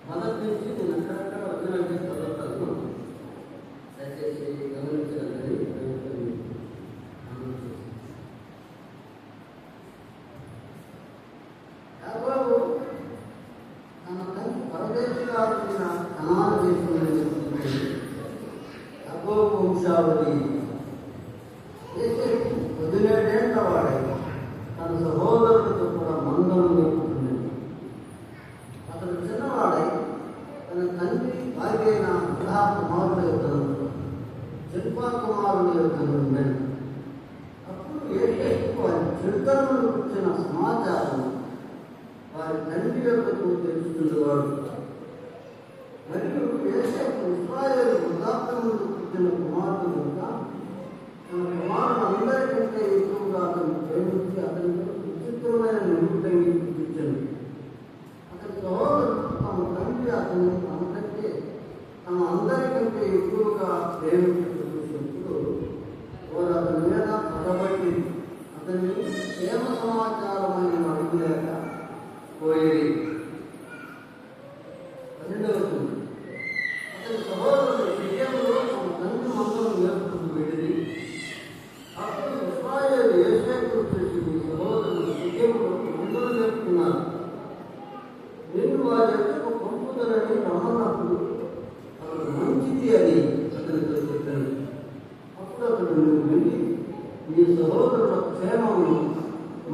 మొదటి నుంచి నేను అక్కడక్కడ వచనాన్ని చదువుతాను. దయచేసి గమనించాలని యాకోబు తన తండ్రి పరదేశిగా వచ్చిన కనాను దేశంలో యాకోబు వంశావళి 17 వాడై తన సహోదరులతో కూడా మందలు నేర్పుతున్నాడు. అతడు చిన్నవాడై తన తండ్రి భార్య అయిన అబ్రహా కుమారుల యొక్క జల్పా కుమారుల యొక్క ఉన్నాడు. అప్పుడు యోసేపు వారి చెడుతనమును వచ్చిన సమాచారం వారి తండ్రి యొక్కకు తెలుసుకునేవాడు. మరియు యోసేపు ఇశ్రాయేలు వృద్ధాప్యమును పుట్టిన కుమారుడు కనుక తన కుమారుడు అందరికంటే ఎక్కువగా అతను ప్రేమించి అతనికి విచిత్రమైన నిమిత్తంగా చూపించాడు. అతని సహోదరుడు తమ తండ్రి అతను తమ అందరికంటే ఎక్కువగా ప్రేమించి చూసినప్పుడు వారు అతని మీద పడబట్టి అతన్ని క్షేమ సమాచారమైన అడుగులేక పోయేది. 12 అతని సహోదరుడు విజయంలో తమ తండ్రి మందరం నేర్పుకుంటూ వెళ్ళి అప్పుడు ఇశ్రాయేలు యోసేపు చేసి మీ సహోదరుడు విజయంలో మందరం నేర్పుతున్నారు, నేను వారి యొక్క పంపుదలని రమ్మన్నప్పుడు అతను మంచిది అని అతనితో చెప్పాను. అప్పుడు అతడు నువ్వు వెళ్ళి మీ సహోదరుల క్షేమమును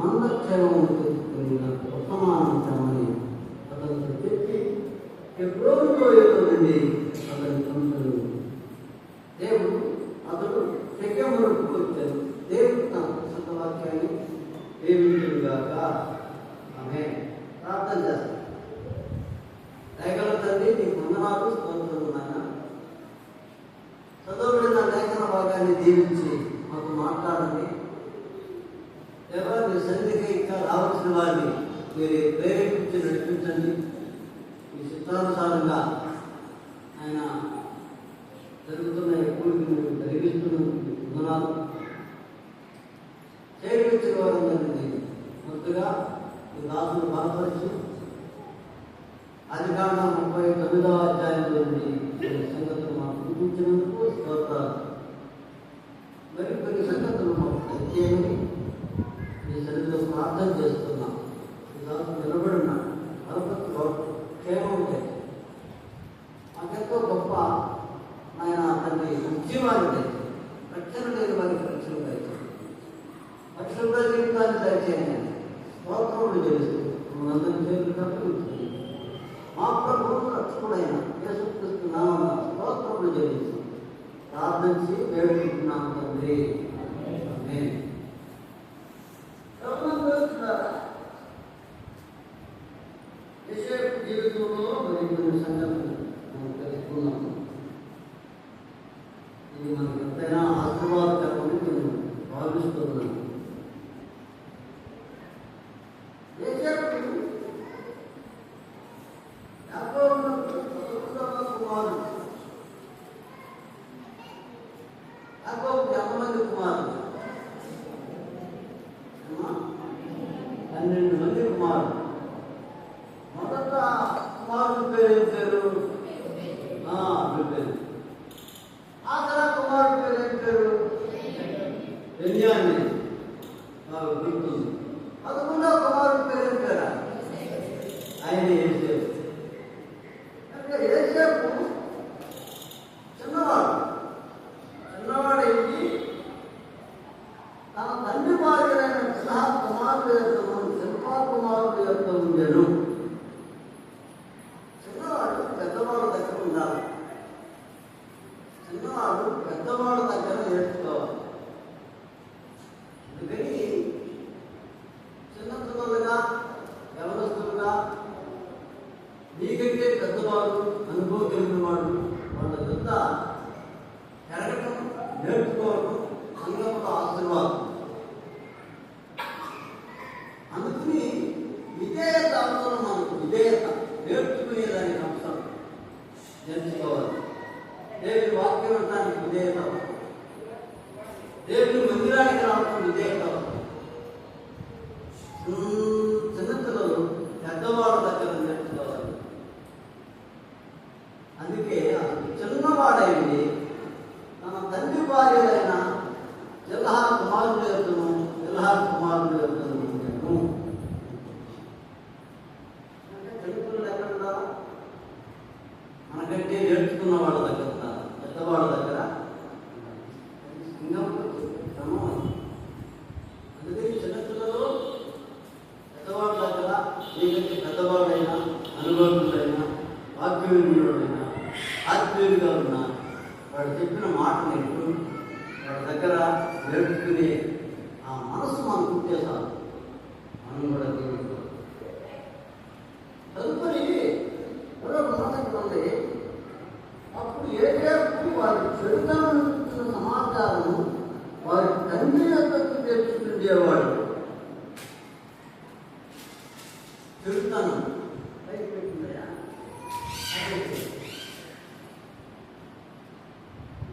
మంద క్షేమమును తెచ్చుకొని నాకు వర్తమానించామని అతనితో చెప్పి ఎప్పుడో ఏదో నుండి అతని పంపుతాడు. దేవుడు అతడు శక్యములకు వచ్చాడు. దేవుడు తన ప్రసిద్ధ వాక్యాన్ని దీవించుగాక. ఆమె ప్రార్థన చేస్తాడు. దయగల తండ్రి నీకు వందనాలు, స్తోత్రములు నాయన. చదవబడిన లేఖన భాగాన్ని దీవించి మాకు మాట్లాడండి. ఎవరు మీ సన్నిధికి ఇంకా రావాల్సిన వారిని మీరు ప్రేరేపించి నడిపించండి. మీ చిత్తానుసారంగా ఆయన జరుగుతున్న ఎప్పుడు మీరు జరిగిస్తున్నందుకు వందనాలు. చేయించిన వారందరినీ మొత్తగా మీ దాసులు బలపరిచి ఆదికాండం 39వ అధ్యాయంలో సంగతులు మాకు చూపించినందుకు స్తోత్రాలు. మరి కొన్ని సంగతులు మాకు దయచేయమని మీ సన్నిధిలో ప్రార్థన చేస్తున్నాం. ఈ దాసులు నిలబడిన క్షేమం ఉంటాయి. మాకెంతో గొప్ప ఆయన అతన్ని ఉద్యమాన్ని రక్షణ లేని వారికి రక్షణ దయచేయండి. రక్షణ జీవితాన్ని దయచేయండి. స్తోత్రములు చేస్తూ మనందరి చేతులు కలుగుతుంది. మా ప్రభువు రక్షకుడైన యేసుక్రీస్తు నామమున స్తోత్రములు చెల్లించి ప్రార్థించి వేడుకుంటున్నాము తండ్రి. ఆమేన్. యోసేపు జీవితంలో మరి కొన్ని సంగతులు మనం తెలుసుకున్నాము. ఇది మనకు ఎంతైనా ఆశీర్వాదకరమని నేను భావిస్తున్నాను. యాకోబుకి ఎంతమంది కుమారులు? 12 మంది కుమారులు. మొదట కుమారుడు పేరు ఏం పేరు? పేరు. ఆ తర్వాత కుమారుడు పేరు ఏం పేరు? బెన్యామీను. గుర్తుంది. 11వ కుమారుడు పేరు ఏం పేరా? ఆయన యోసేపు. అంటే యోసేపు చిన్నవాడేంటి తన తండ్రి భార్యలైన కుమారుడు శిల్పా కుమారుడు యొక్క ఉండేను. చిన్నవాడు పెద్దవాళ్ళ దగ్గర ఉండాలి. చిన్నవాడు పెద్దవాళ్ళ దగ్గర నేర్చుకోవాలి. అందుకని చిన్నపిల్లలుగా యవనస్తులుగా నీకంటే పెద్దవాడు అనుభవం కలిగిన వాడు వాళ్ళ వద్ద ఎరగటం నేర్చుకోవడం సంగమ ఆశీర్వాదం. అందుకని విధేయత అవసరం. మనకు విధేయత నేర్చుకునేదానికి అవసరం నేర్చుకోవాలి. దేవుని వాక్యం వినడానికి విధేయత, దేవుని మందిరానికి రావడం విధేయత. చిన్నపిల్లలు పెద్దవాళ్ళ దగ్గర నేర్చుకోవాలి. అందుకే చిన్నవాడైంది తన తండ్రి భార్యలైన జిల్హా కుమారుడు యొద్దను నేను. చిన్నపిల్లలు ఎక్కడ ఉండాలా? మనకంటే నేర్చుకున్న వాళ్ళ దగ్గర ఉండాలి, పెద్దవాళ్ళ దగ్గర. అందుకని చిన్నపిల్లలు పెద్దవాళ్ళ దగ్గర, నీకంటే పెద్దవాళ్ళైనా, అనుభవకులైనా, వాక్యవినుడైనా, ఆత్మీయులుగా ఉన్నా వాడు చెప్పిన మాట నేర్చుకుని వాడి దగ్గర నేర్చుకునే ఆ మనసు మనకు ఉంటే చాలు, మనం కూడా జీవిస్తాం. తదుపరి మరొక మాట చూడండి. అప్పుడు ఏసేపు వారి చెడుతనం ఇచ్చిన సమాచారం వారి తండ్రి యొక్కకు తెచ్చుకుండేవాడు. చెడుతనం పైకి పెట్టిందయా?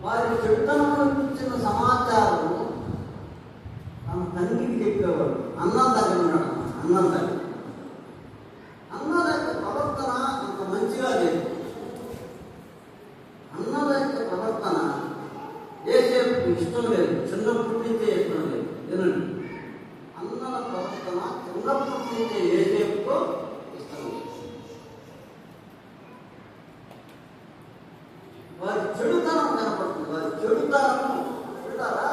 వారి చెడుతనం ఇచ్చిన సమాచారం తన తండ్రికి చెప్పేవాడు. అన్నం దగ్గర ఉన్నాడు. అన్నం దగ్గర అన్నల యొక్క ప్రవర్తన అంత మంచిగా లేదు. అన్నల యొక్క ప్రవర్తన యోసేపుకు ఇష్టం లేదు, చిన్నప్పటి నుంచే ఇష్టం లేదు. వినండి, అన్నల ప్రవర్తన చిన్నప్పటి నుంచే యోసేపుకు ఇష్టం లేదు. వారి చెడుతనం కనపడుతుంది. వారి చెడుతనం చూడారా?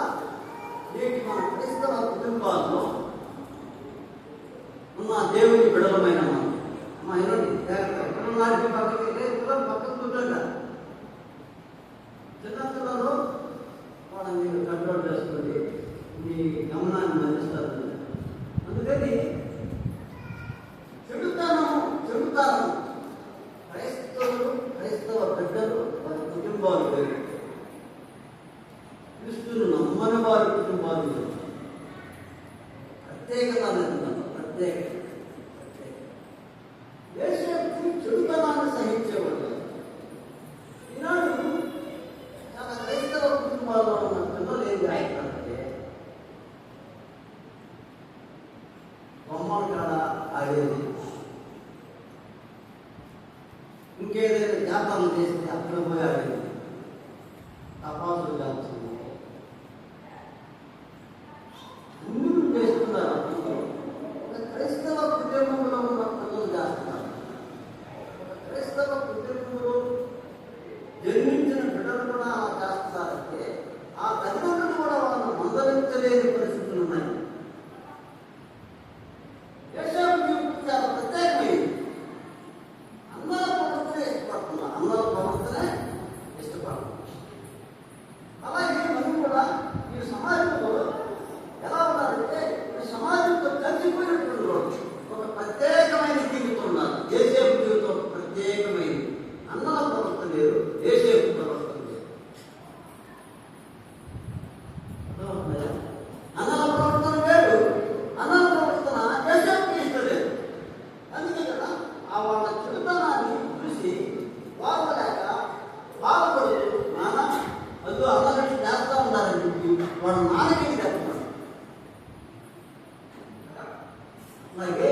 నేటి మన క్రైస్తవ కుటుంబాల్లో ఉన్న దేవుని బిడలమైన మనం మా ఇలాంటి పిల్లలకి పక్కకు కూర్చోండి. చిన్నపిల్లలు వాళ్ళని కంట్రోల్ చేసుకోండి, మీ గమనాన్ని మళ్ళిస్తారు. అందుకని చెడుతాను క్రైస్తవ బిడ్డలు వారి కుటుంబాలు వేరు, క్రీస్తును నమ్మని వారి కుటుంబాలు వేరు. ప్రత్యేకత అనేది ప్రత్యేకత. యోసేపు చెడుతనాన్ని సహించేవాడు. ఈనాడు చాలా క్రైస్తవ కుటుంబాల్లో ఉన్న పిల్లలు ఏం చేస్తారంటే బొమ్మల కాడ ఆడేది, ఇంకేదైనా జాతరలు చేస్తే అక్కడ పోయి ఆడేది, తపాసులు కాల్చింది, అన్ని చేస్తున్నారు. క్రైస్తవ కుటుంబంలో ఉన్న పిల్లలు చేస్తున్నారు. క్రైస్తవ కుటుంబంలో జన్మించిన బిడ్డలు కూడా అలా చేస్తున్నారంటే ఆ తల్లిదండ్రులు కూడా వాళ్ళని మందలించలేని పరిస్థితులు ఉన్నాయి. యోసేపు చాలా ప్రత్యేకమైంది. అందరూ ప్రవర్తనే ఇష్టపడుతున్నారు, అందరూ ప్రవర్తనే ఇష్టపడుతున్నారు. అలాగే మనం కూడా ఈ సమాజంలో ఎలా ఉన్నారంటే ఈ సమాజంతో కలిసిపోయినటువంటి ఒక ప్రత్యేకమైన జీవితం ఉన్నారు. యోసేపు జీవితం ప్రత్యేకమైనది. అన్నల ప్రవర్తన లేదు, యోసేపు ప్రవర్తన లేదు. అన్నల ప్రవర్తన వేరు, అన్నల ప్రవర్తన యోసేపుకి ఇష్టం లేదు. అందుకే కదా ఆ వాళ్ళ చెడుతనాన్ని చూసి బాగోలేక బాధపడుతూ నాన్న వద్దు అన్నగారికి చేస్తా ఉన్నారని చెప్పి వాళ్ళ నాన్నకి చెప్తున్నారు. అలాగే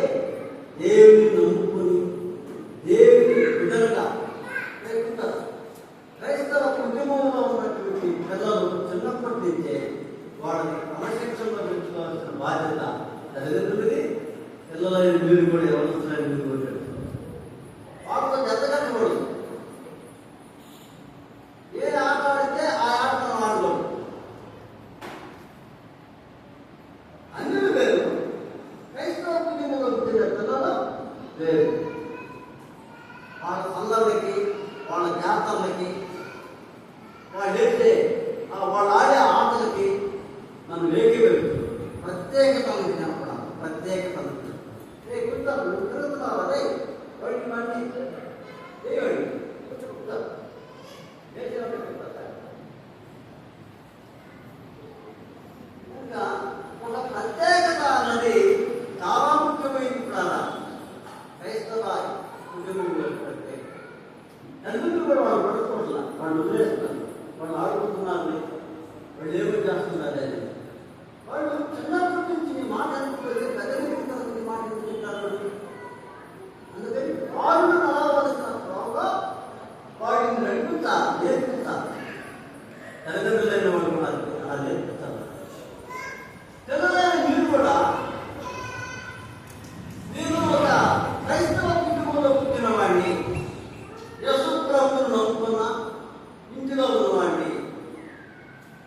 దేవుని నమ్ముకొని దేవుని బిడ్డలుగా లేకుంటారు. క్రైస్తవ కుటుంబంలో ఉన్నటువంటి పిల్లలు చిన్నప్పటి నుంచే వాళ్ళని క్రమశిక్షణలో పెంచుకోవాల్సిన బాధ్యత తల్లిదండ్రులది. పిల్లలైన మీరు కూడా ఎవరిస్తున్నారు, మీరు కూడా వాళ్ళతో జతకట్టకూడదు. ఏ ఆట ఆడితే ఆ ఆట మనం ఆడకూడదు. అన్ని వేరు. క్రైస్తవ కుటుంబంలో పుట్టిన పిల్లలు వేరు. వాళ్ళ సందర్లకి, వాళ్ళ జాతరలకి, వాళ్ళు ఆడే ఆటలకి మనం వేగిపెట్టు ప్రత్యేకతలను కనపడాలి. ప్రత్యేకతలు తిరుగుతున్నారు అదే వాడికి మళ్ళీ ఇంకా ఒక ప్రత్యేకత అన్నది చాలా ముఖ్యమైనది. కూడా క్రైస్తవ కుటుంబంలో ప్రత్యేకత. ఎందుకు కూడా వాళ్ళు పడుకోవట్లా, వాళ్ళు వదిలేస్తున్నారు. వాళ్ళు ఆడుకుంటున్నారు, వాళ్ళు ఏమి చేస్తున్నారు అని. వాళ్ళు చిన్నప్పటి నుంచి నీ మాట అనుకుంటే పెద్దగా మాట ఎందుకుంటారు. అందుకని వాళ్ళు నడవలసిన త్రోవగా వాడిని నడిపించాలి, నేర్పించాలి. తల్లిదండ్రులైన వాళ్ళు కూడా అలా నేర్పించాలి. పిల్లలైన మీరు కూడా, నేను ఒక క్రైస్తవ కుటుంబంలో పుట్టిన వాడిని, యేసు ప్రభువును నమ్ముకున్నా ఇంటిలో ఉన్నవాడిని,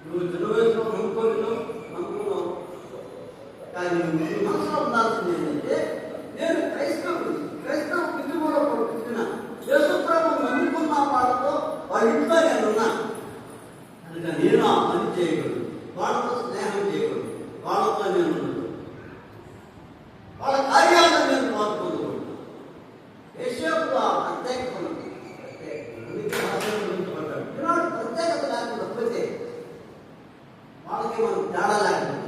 నువ్వు చిన్న వయసులో నమ్ముకున్నావు, కానీ నీ మనసులో ఉండాల్సింది ఏంటంటే, నేను క్రైస్తవ కుటుంబంలో పుట్టిన యేసు ప్రభువును నమ్ముకున్న వాళ్ళతో వాళ్ళ ఇంట్లో నేను ఉన్నా. అందుకని నేను ఆ పని చేయకూడదు, వాళ్ళతో స్నేహం చేయకూడదు, వాళ్ళతో నేను ఉండదు, వాళ్ళ కార్యాలను నేను పాల్గొనకూడదు. యేసేపు ఆ ప్రత్యేకత ఉన్నది. ఈనాడు ప్రత్యేకత లేకపోతే వాళ్ళకి మనం తేడా లేకపోతే,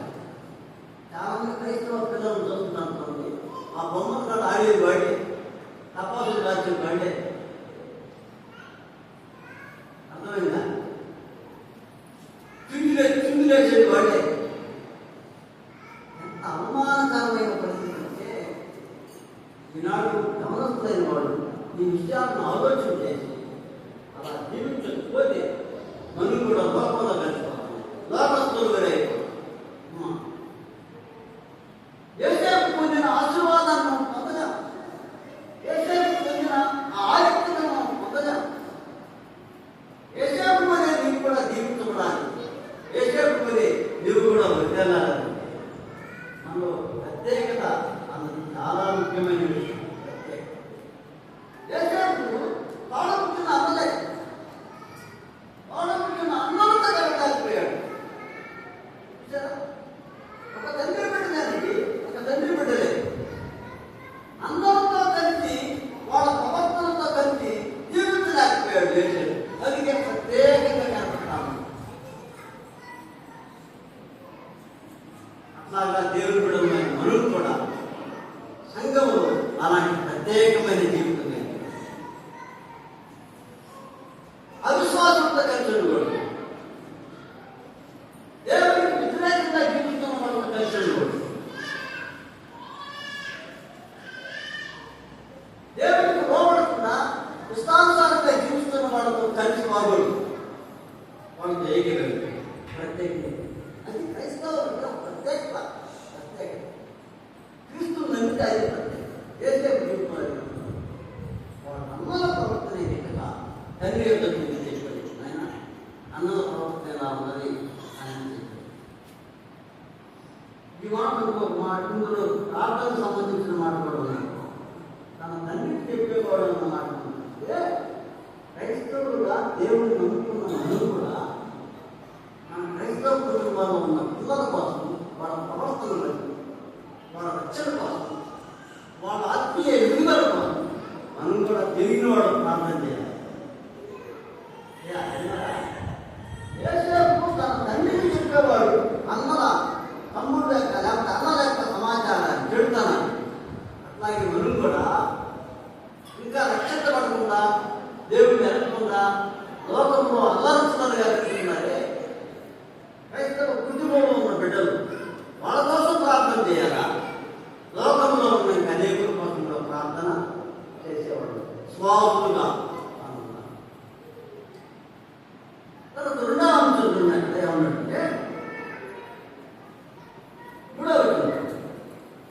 చాలా మంది క్రైస్తవ పిల్లలను చూస్తున్నాను, ఆ బొమ్మలు కూడా ఆడేది వాడి, తపాసులు రాజ్యం వాడే. అర్థమైందా? చిందులేసేది వాడే. ఎంత అవమానకరమైన పరిస్థితి అంటే, ఈనాడు గమనిస్తున్న వాడు ఈ విషయాలను ఆలోచన చేసి అలా జీవించకపోతే మనం కూడా లోపల కలిసిపోతాం, లోపస్తులు వేరైపోతాం. యేసేపు పొందిన ఆశీర్వాదాన్ని మనం పొందలేం, యేసేపు పొందిన ఆ ఆయుక్తను మనం పొందలేం. యేసేపు పొందే నీవు కూడా జీవించబడాలి, యేసేపు పొందే నీవు కూడా వర్తిల్లాలి. మనలో ప్రత్యేకత అన్నది చాలా ముఖ్యమైన విషయం. యేసేపు వాడపుట్టిన అన్నలే, వాడపుట్టిన అన్నంతా కలగలిపోయాడు. ఒక తండ్రి బిడ్డలేనికి ఒక తండ్రి బిడ్డలే అన్నంతో కలిసి వాళ్ళ ప్రవర్తనతో కలిసి జీవించలేకపోయాడు యేసేపు. అందుకే ప్రత్యేకంగా కనపడతాము. అట్లాగా దేవుడు బిడ్డలమైన మనం కూడా సంఘంలో అలాంటి ప్రత్యేకమైన జీవితం అవిశ్వాసంతో కలిసి ఉండకూడదు, దేవుడికి వ్యతిరేకంగా జీవిస్తున్న వాళ్ళతో కలిసి ఉండకూడదు, దేవుడికి లోపడకుండా ఇష్టానుసారంగా జీవిస్తున్న వాళ్ళతో కలిసి వాడకూడదు. వాళ్ళు చేయగలరు ప్రత్యేకత. అది క్రైస్తవులకు ప్రత్యేకత. క్రీస్తుని నమ్మితే అది ప్రత్యేకత. యేసేపు జీవితంలో వాళ్ళ అన్నల ప్రవర్తన విధంగా తండ్రి యొక్క జీవితం చేసుకోవాలి. ఆయన అన్నల ప్రవర్తన ఎలా ఉన్నది అని ఈ మాట మా ఇందులో ప్రార్థనకు సంబంధించిన మాట కూడా ఉన్నాయి. తన తండ్రికి చెప్పేవాడు అన్న మాట అంటే, క్రైస్తవులుగా దేవుడిని నమ్ముకున్న మనం కూడా మన క్రైస్తవ కుటుంబాల్లో ఉన్న పిల్లల కోసం, వాళ్ళ ప్రవర్తన బట్టి, వాళ్ళ రక్షణ కోసం, వాళ్ళ ఆత్మీయ ఎదుగుదల కోసం మనం కూడా తెలియని వాడు ప్రార్థన చేయాలి. యేసేపు తన తండ్రికి చెప్పేవాడు అన్నల తమ్ముడు లెక్క, లేకపోతే అన్నల యొక్క సమాచారాన్ని చెడుతానని. అట్లాగే మనం కూడా ఇంకా రక్షించబడకుండా, దేవుడిని ఎరగకుండా లోకంలో అల్లరించులుగా తిరుగుతున్నారే క్రైస్తవ కుటుంబంలో ఉన్న బిడ్డలు, వాళ్ళ కోసం ప్రార్థన చేయాలా? లోకంలో ఉన్న అనేకుల కోసం కూడా ప్రార్థన చేసేవాడు స్వాములుగా. తర్వాత రెండవ అంశం ఉన్నట్టు ఏమన్నట్టే,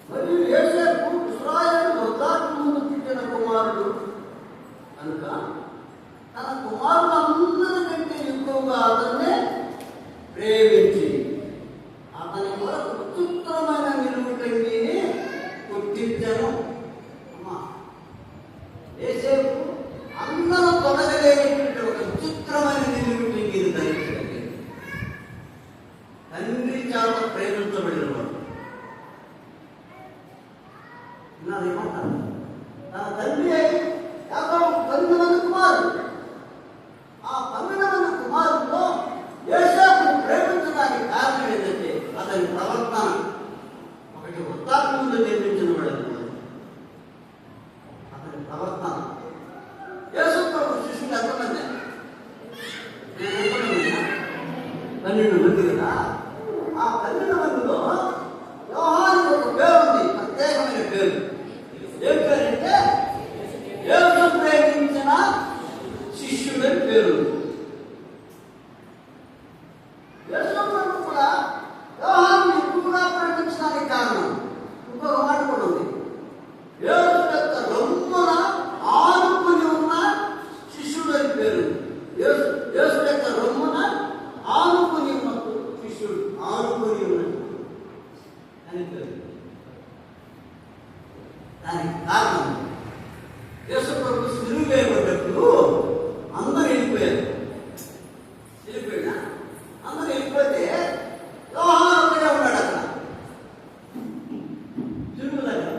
మరియు యేసేపు ఇశ్రాయేలు వృద్ధాప్య ముందు పుట్టిన కుమారుడు కనుక తన కుమారులందరికంటే ఎక్కువగా అతన్నే ప్రేమించి అతని కొరకు విచిత్రమైన నిలువుటంగిని పుట్టించను. యేసేపు అందరూ తొలగలేనటువంటి ఒక విచిత్రమైన నిలువుటంగిని ధరించగలిగింది. తండ్రి చేత ప్రేమించబడిన వాడు. ఏమంటారు? తన తండ్రి యాకోబు 12 మంది కుమారులు. ఆ 12 మంది కుమారుల్లో యేసేపును ప్రేమించడానికి కారణం ఏంటంటే అతని ప్రవర్తన. ఒకటి వృద్ధాప్య ముందు నిర్మించిన వాడు అతని ప్రవర్తన. యేసు ప్రభు శిష్యులు ఎంతమంది? కదా, ఆ 12 మందిలో యోహానుకు ఒక పేరు ఉంది, ప్రత్యేకమైన పేరు. ఏం పేరంటే యేసు ప్రేమించిన శిష్యుడని పేరు. యేసు ప్రభు కూడా యోహాను ఎక్కువగా ప్రేమించడానికి కారణం ఇంకొక మాట కూడా ఉంది. యేసు యొక్క రొమ్మున ఆనుకుని ఉన్న శిష్యుడు అని పేరు. యేసు యొక్క రొమ్మున ఆనుకుని ఉన్న శిష్యుడు, ఆనుకుని ఉన్న అని పేరు. దానికి కారణం యేసు ప్రభు సిలువ వేయబడ్డప్పుడు అందరూ వెళ్ళిపోయారు. వెళ్ళిపోయినా అందరూ వెళ్ళిపోతే యోహాను ఒక్కడే ఉన్నాడు అక్కడ సిలువ దగ్గర.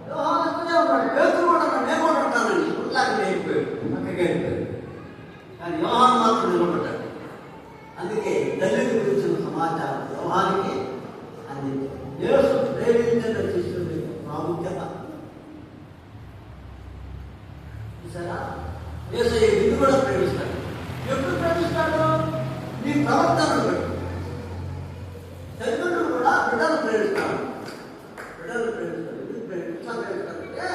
యోహాను ఒక్కడే ఉన్నాడు. పేతురు కూడా ఉన్నాడు, నేను కూడా ఉంటానండి. అక్కడ వెళ్ళిపోయాడు, అక్కడికి వెళ్ళిపోయాడు. కానీ యోహాను మాత్రం నిలబడ్డాడు. అందుకే తల్లిని గురించిన సమాచారం యోహానికి అందింది. యేసు ప్రేమించిన శిష్యుడి ప్రాముఖ్యత చూసారా? యేసయ్య నిన్ను కూడా ప్రేమిస్తాడు. ఎప్పుడు ప్రేమిస్తాడు? నీ ప్రవర్తనను బట్టి. తల్లిదండ్రులు కూడా బిడ్డలు ప్రేమిస్తాడు. బిడ్డలు ప్రేమిస్తాడు. ఎందుకు ప్రేమిస్తాడంటే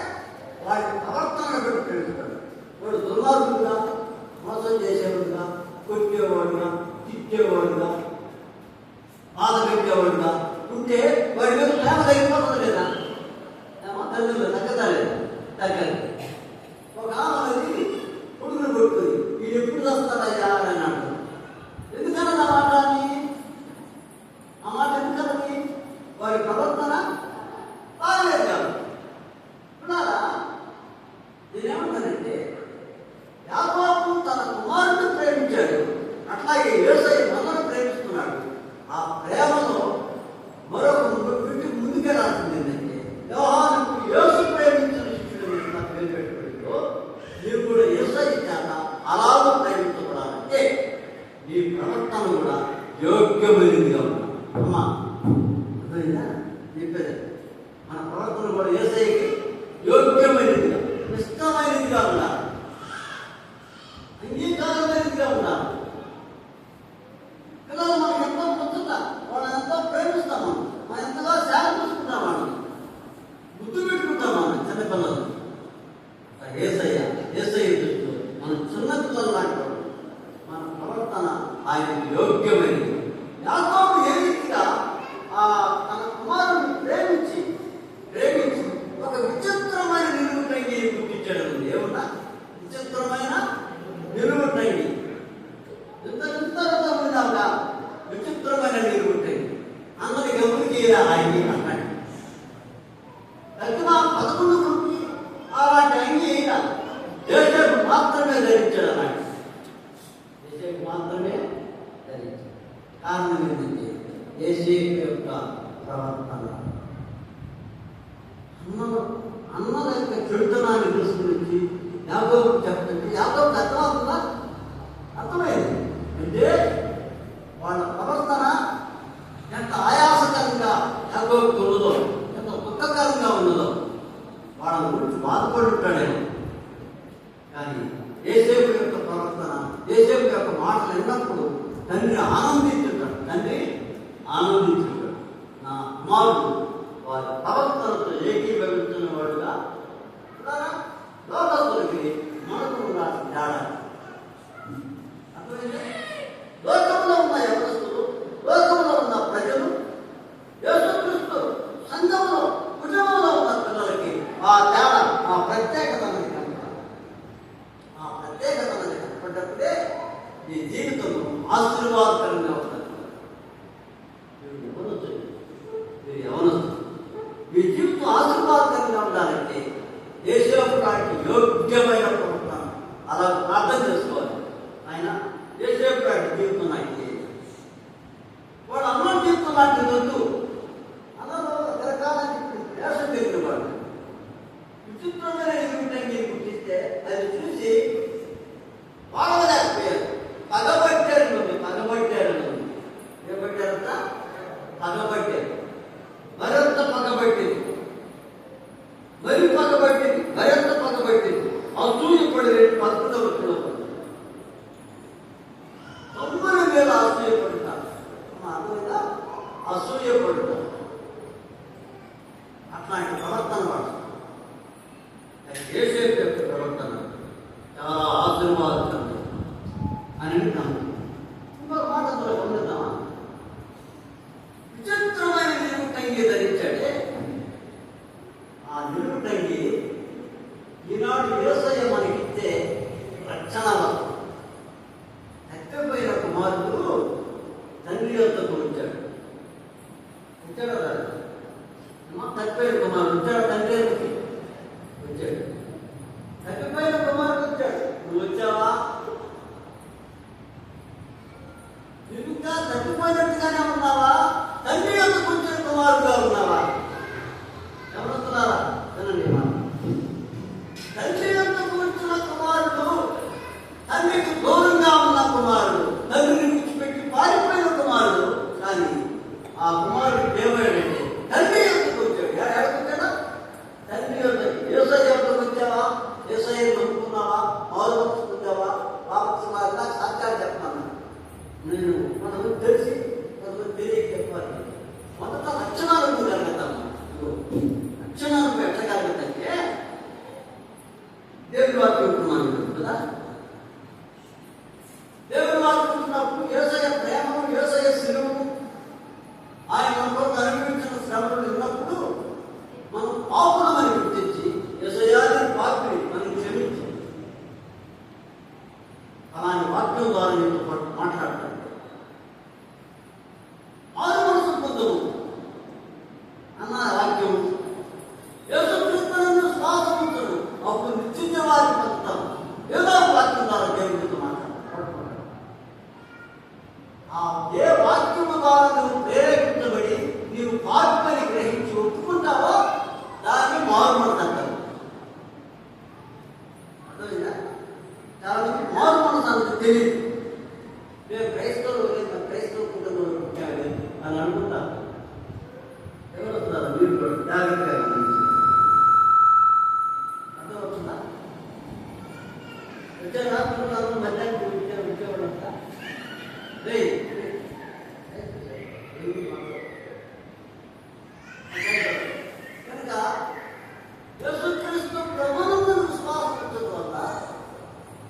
వాడి ప్రవర్తనను బట్టి ప్రేమిస్తాడు. వాడు దుర్మార్గుడుగా, మోసం చేసేవాడుగా, కొట్టేవాడుగా, తిట్టేవాడుగా, బాధ పెట్టేవాడుగా ఉంటే వాడి మీద ప్రేమ తగ్గిపోతుంది లేదా? తల్లిలో తగ్గలేదు, తగ్గదు. ఒక ఆమెది కొడుకుని కొట్టుకుని వీడు ఎప్పుడు వస్తాడయ్యా అని అన్నాడు. ఎందుకన్నా నా మాట అని? ఆ మాట ఎందుకని? వారి ప్రవర్తన బాగలేదు కాదు. ఉన్నారా? నేనేమంటానంటే యాకోబు తన కుమారుడిని ప్రేమించాడు, అట్లాగే యేసయ్య మనల్ని ప్రేమిస్తున్నాడు. ఆ ప్రేమలో మరొక వీటికి ముందుకెళ్ళాల్సింది ఏంటంటే యోహానుకు యేసు ప్రేమించిన శిష్యుడు నా పేరు పెట్టుబడిలో నీవు కూడా యేసయ్య చేత అలాగే ప్రేమించబడాలంటే నీ ప్రవర్తన కూడా యోగ్యమైనదిగా ఉండాలి. అమ్మా అర్థమైందా? చెప్పేది మన ప్రవర్తన కూడా యేసయ్యకి యోగ్యమైనదిగా, ఇష్టమైనదిగా ఉండాలి, అంగీకారమైనదిగా ఉండాలి. పిల్లలు మనకు ఎంతో ముచ్చట, వాళ్ళని ఎంతో ప్రేమిస్తాము, మనం ఎంతగా సేవ చూసుకుంటామని, ముద్దు పెట్టుకుంటామని చిన్నపిల్లలు. యేసయ్య దృష్టిలో మన చిన్న పిల్లలు లాంటి మన ప్రవర్తన ఆయనకు యోగ్యమైనది. యాకోబు ఏ రీతిగా తన కుమారుని ప్రేమించి ఒక విచిత్రమైన నిలువుటంగి పుట్టించాడు. ఏమన్నా విచిత్రమైన నిలువుటంగి, వింతగా విచిత్రమైన నిలువుటంగి అందరి గమనికి ఆయన్ని అన్నాడు. తగ్గిన 11 మంది అలాంటి అంగి యేసేపు మాత్రమే ధరించాడు అన్నాడు. యేసేపు మాత్రమే ధరించాడు. కారణం ఏంటంటే యేసేపు యొక్క ప్రవర్తన. అన్నల యొక్క చెడుతనాన్ని దృష్టి యాకోబు చెప్తుంటే యాకోబుకి అర్థమవుతుందా? అర్థమైంది. అంటే వాళ్ళ ప్రవర్తన ఎంత ఆయాసకరంగా యాకోబుకి ఉన్నదో, ఎంత దుఃఖకరంగా ఉన్నదో వాళ్ళ గురించి బాధపడుంటాడేమో. కానీ యేసేపు యొక్క ప్రవర్తన, యేసేపు యొక్క మాటలు విన్నప్పుడు తండ్రి ఆనందించుంటాడు. నా కుమారుడు వారి ప్రవర్తనతో ఏకీభవించిన వాడుగా లోకస్తులకి మనకు ఉన్న తేడా. లోకంలో ఉన్న యవనస్తులు, లోకంలో ఉన్న ప్రజలు, యేసుక్రీస్తు సంఘంలో కుటుంబంలో ఉన్న పిల్లలకి ఆ తేడా, ఆ ప్రత్యేకత అనేది కనపడాలి. ఆ ప్రత్యేకత అనేది కనపడ్డప్పుడే ఈ జీవితం ఆశీర్వాదకరంగా ఉంటుంది. ఈ జీవితం ఆశీర్వాదకరంగా ఉండాలంటే యేసేపుకి యోగ్యమైన ప్రవర్తన అలా ప్రార్థన చేసుకోవాలి. ఆయన యేసేపు జీవితం నాకు వాడు అన్నం జీవితం లాంటి వద్దు, అన్నంలో రకరకాల వేషం తెలియని వాడు విచిత్రమైన ఎదుగుటంగి పుట్టిస్తే అది చూసి వాడలేకపోయారు. పగబట్టారు. ఏం పట్టారంట? పగబట్టారు. మరింత పగబట్టింది, మరింత పగబట్టింది. అసూయ పడి 11వ యేసేపు యొక్క ప్రవర్తన చాలా ఆశీర్వాదకరం అని వింటాం. ఇంకొక మాట అందులో గమనిద్దామా? విచిత్రమైన నిలువుటంగి ధరించాడే. ఆ నిలువుటంగి ఈనాడు యేసయ్య మనకిచ్చే రక్షణ వస్త్రం. తప్పిపోయిన కుమారుడు తండ్రి యొద్దకు వచ్చాడు. వచ్చాడు కదా, తప్పిపోయిన కుమారుడు వచ్చాడు, తండ్రి యొద్దకి వచ్చాడు. తప్పిపోయిన కుమారుడు వచ్చాడు. నువ్వు వచ్చావా? ఇంకా తప్పిపోయినట్టుగానే ఉన్నావా? తండ్రి యొద్దకు వచ్చిన కుమారుడుగా ఉన్నావా? ఎవరుతున్నారా? వినండి మాట. తండ్రి యొద్దకు వచ్చిన కుమారుడు, తండ్రికి దూరంగా ఉన్న కుమారుడు, తండ్రిని విడిచిపెట్టి పారిపోయిన కుమారుడు. కానీ ఆ కుమారుడు ఏమయ్యాడంటే తండ్రి యొద్దకు వచ్చాడు. ఎక్కడికొచ్చాడా? తండ్రి యొద్దకు. యేసయ్య యొద్దకు వచ్చావా? యేసయ్యని నమ్ముకున్నావా? ఆలోచించుకున్నావా? బాప్తిస్మాలు సాక్ష్యాలు చెప్తాను. నేను మనకు తెలిసి మనకు తెలియక చెప్పాలి. మొదట లక్షణాలను కలుగుతాము. లక్షణాలను ఎట్లా కలుగుతాంటే దేవుడి వాక్యం మనం కదా. దేవుడి వాక్యం ఉన్నప్పుడు యేసయ్య ప్రేమను, యేసయ్య శిలువను, ఆయన మనకు అనుభవించిన శ్రమలు ఉన్నప్పుడు మనం పాపులమని గుర్తించి యేసయ్యాని పాపిని మనం క్షమించి అలాంటి వాక్యం ద్వారా నీతో పాటు మాట్లాడతాడు. ఆరు మనసు పొందము అన్న వాక్యం యేసుక్రీస్తునందు శ్వాస ఉంచడు, అప్పుడు నిత్య వారికి పొందుతాం. ఏదో వాక్యం ద్వారా దేవుడితో మాట్లాడతాడు. ఆ ఏ వాక్యము ద్వారా నువ్వు ప్రేరేపించబడి నీవు పాపిని గ్రహించి ఒప్పుకుంటావో దాన్ని మారుమనసు అంటారు. అర్థమైందా? చాలా మంది మారుమనసు అంత తెలియదు. మేము క్రైస్తవ కుటుంబంలో పుట్టాము అని అనుకుంటారు. ఎవరు వస్తున్నారు? మీరు కూడా జాగ్రత్తగా అర్థమవుతుందా? వచ్చే రాత్రులు మధ్యాహ్నం వచ్చేవాళ్ళంతా కనుక యేసుక్రీస్తు ప్రభువునందు విశ్వాసించడం వల్ల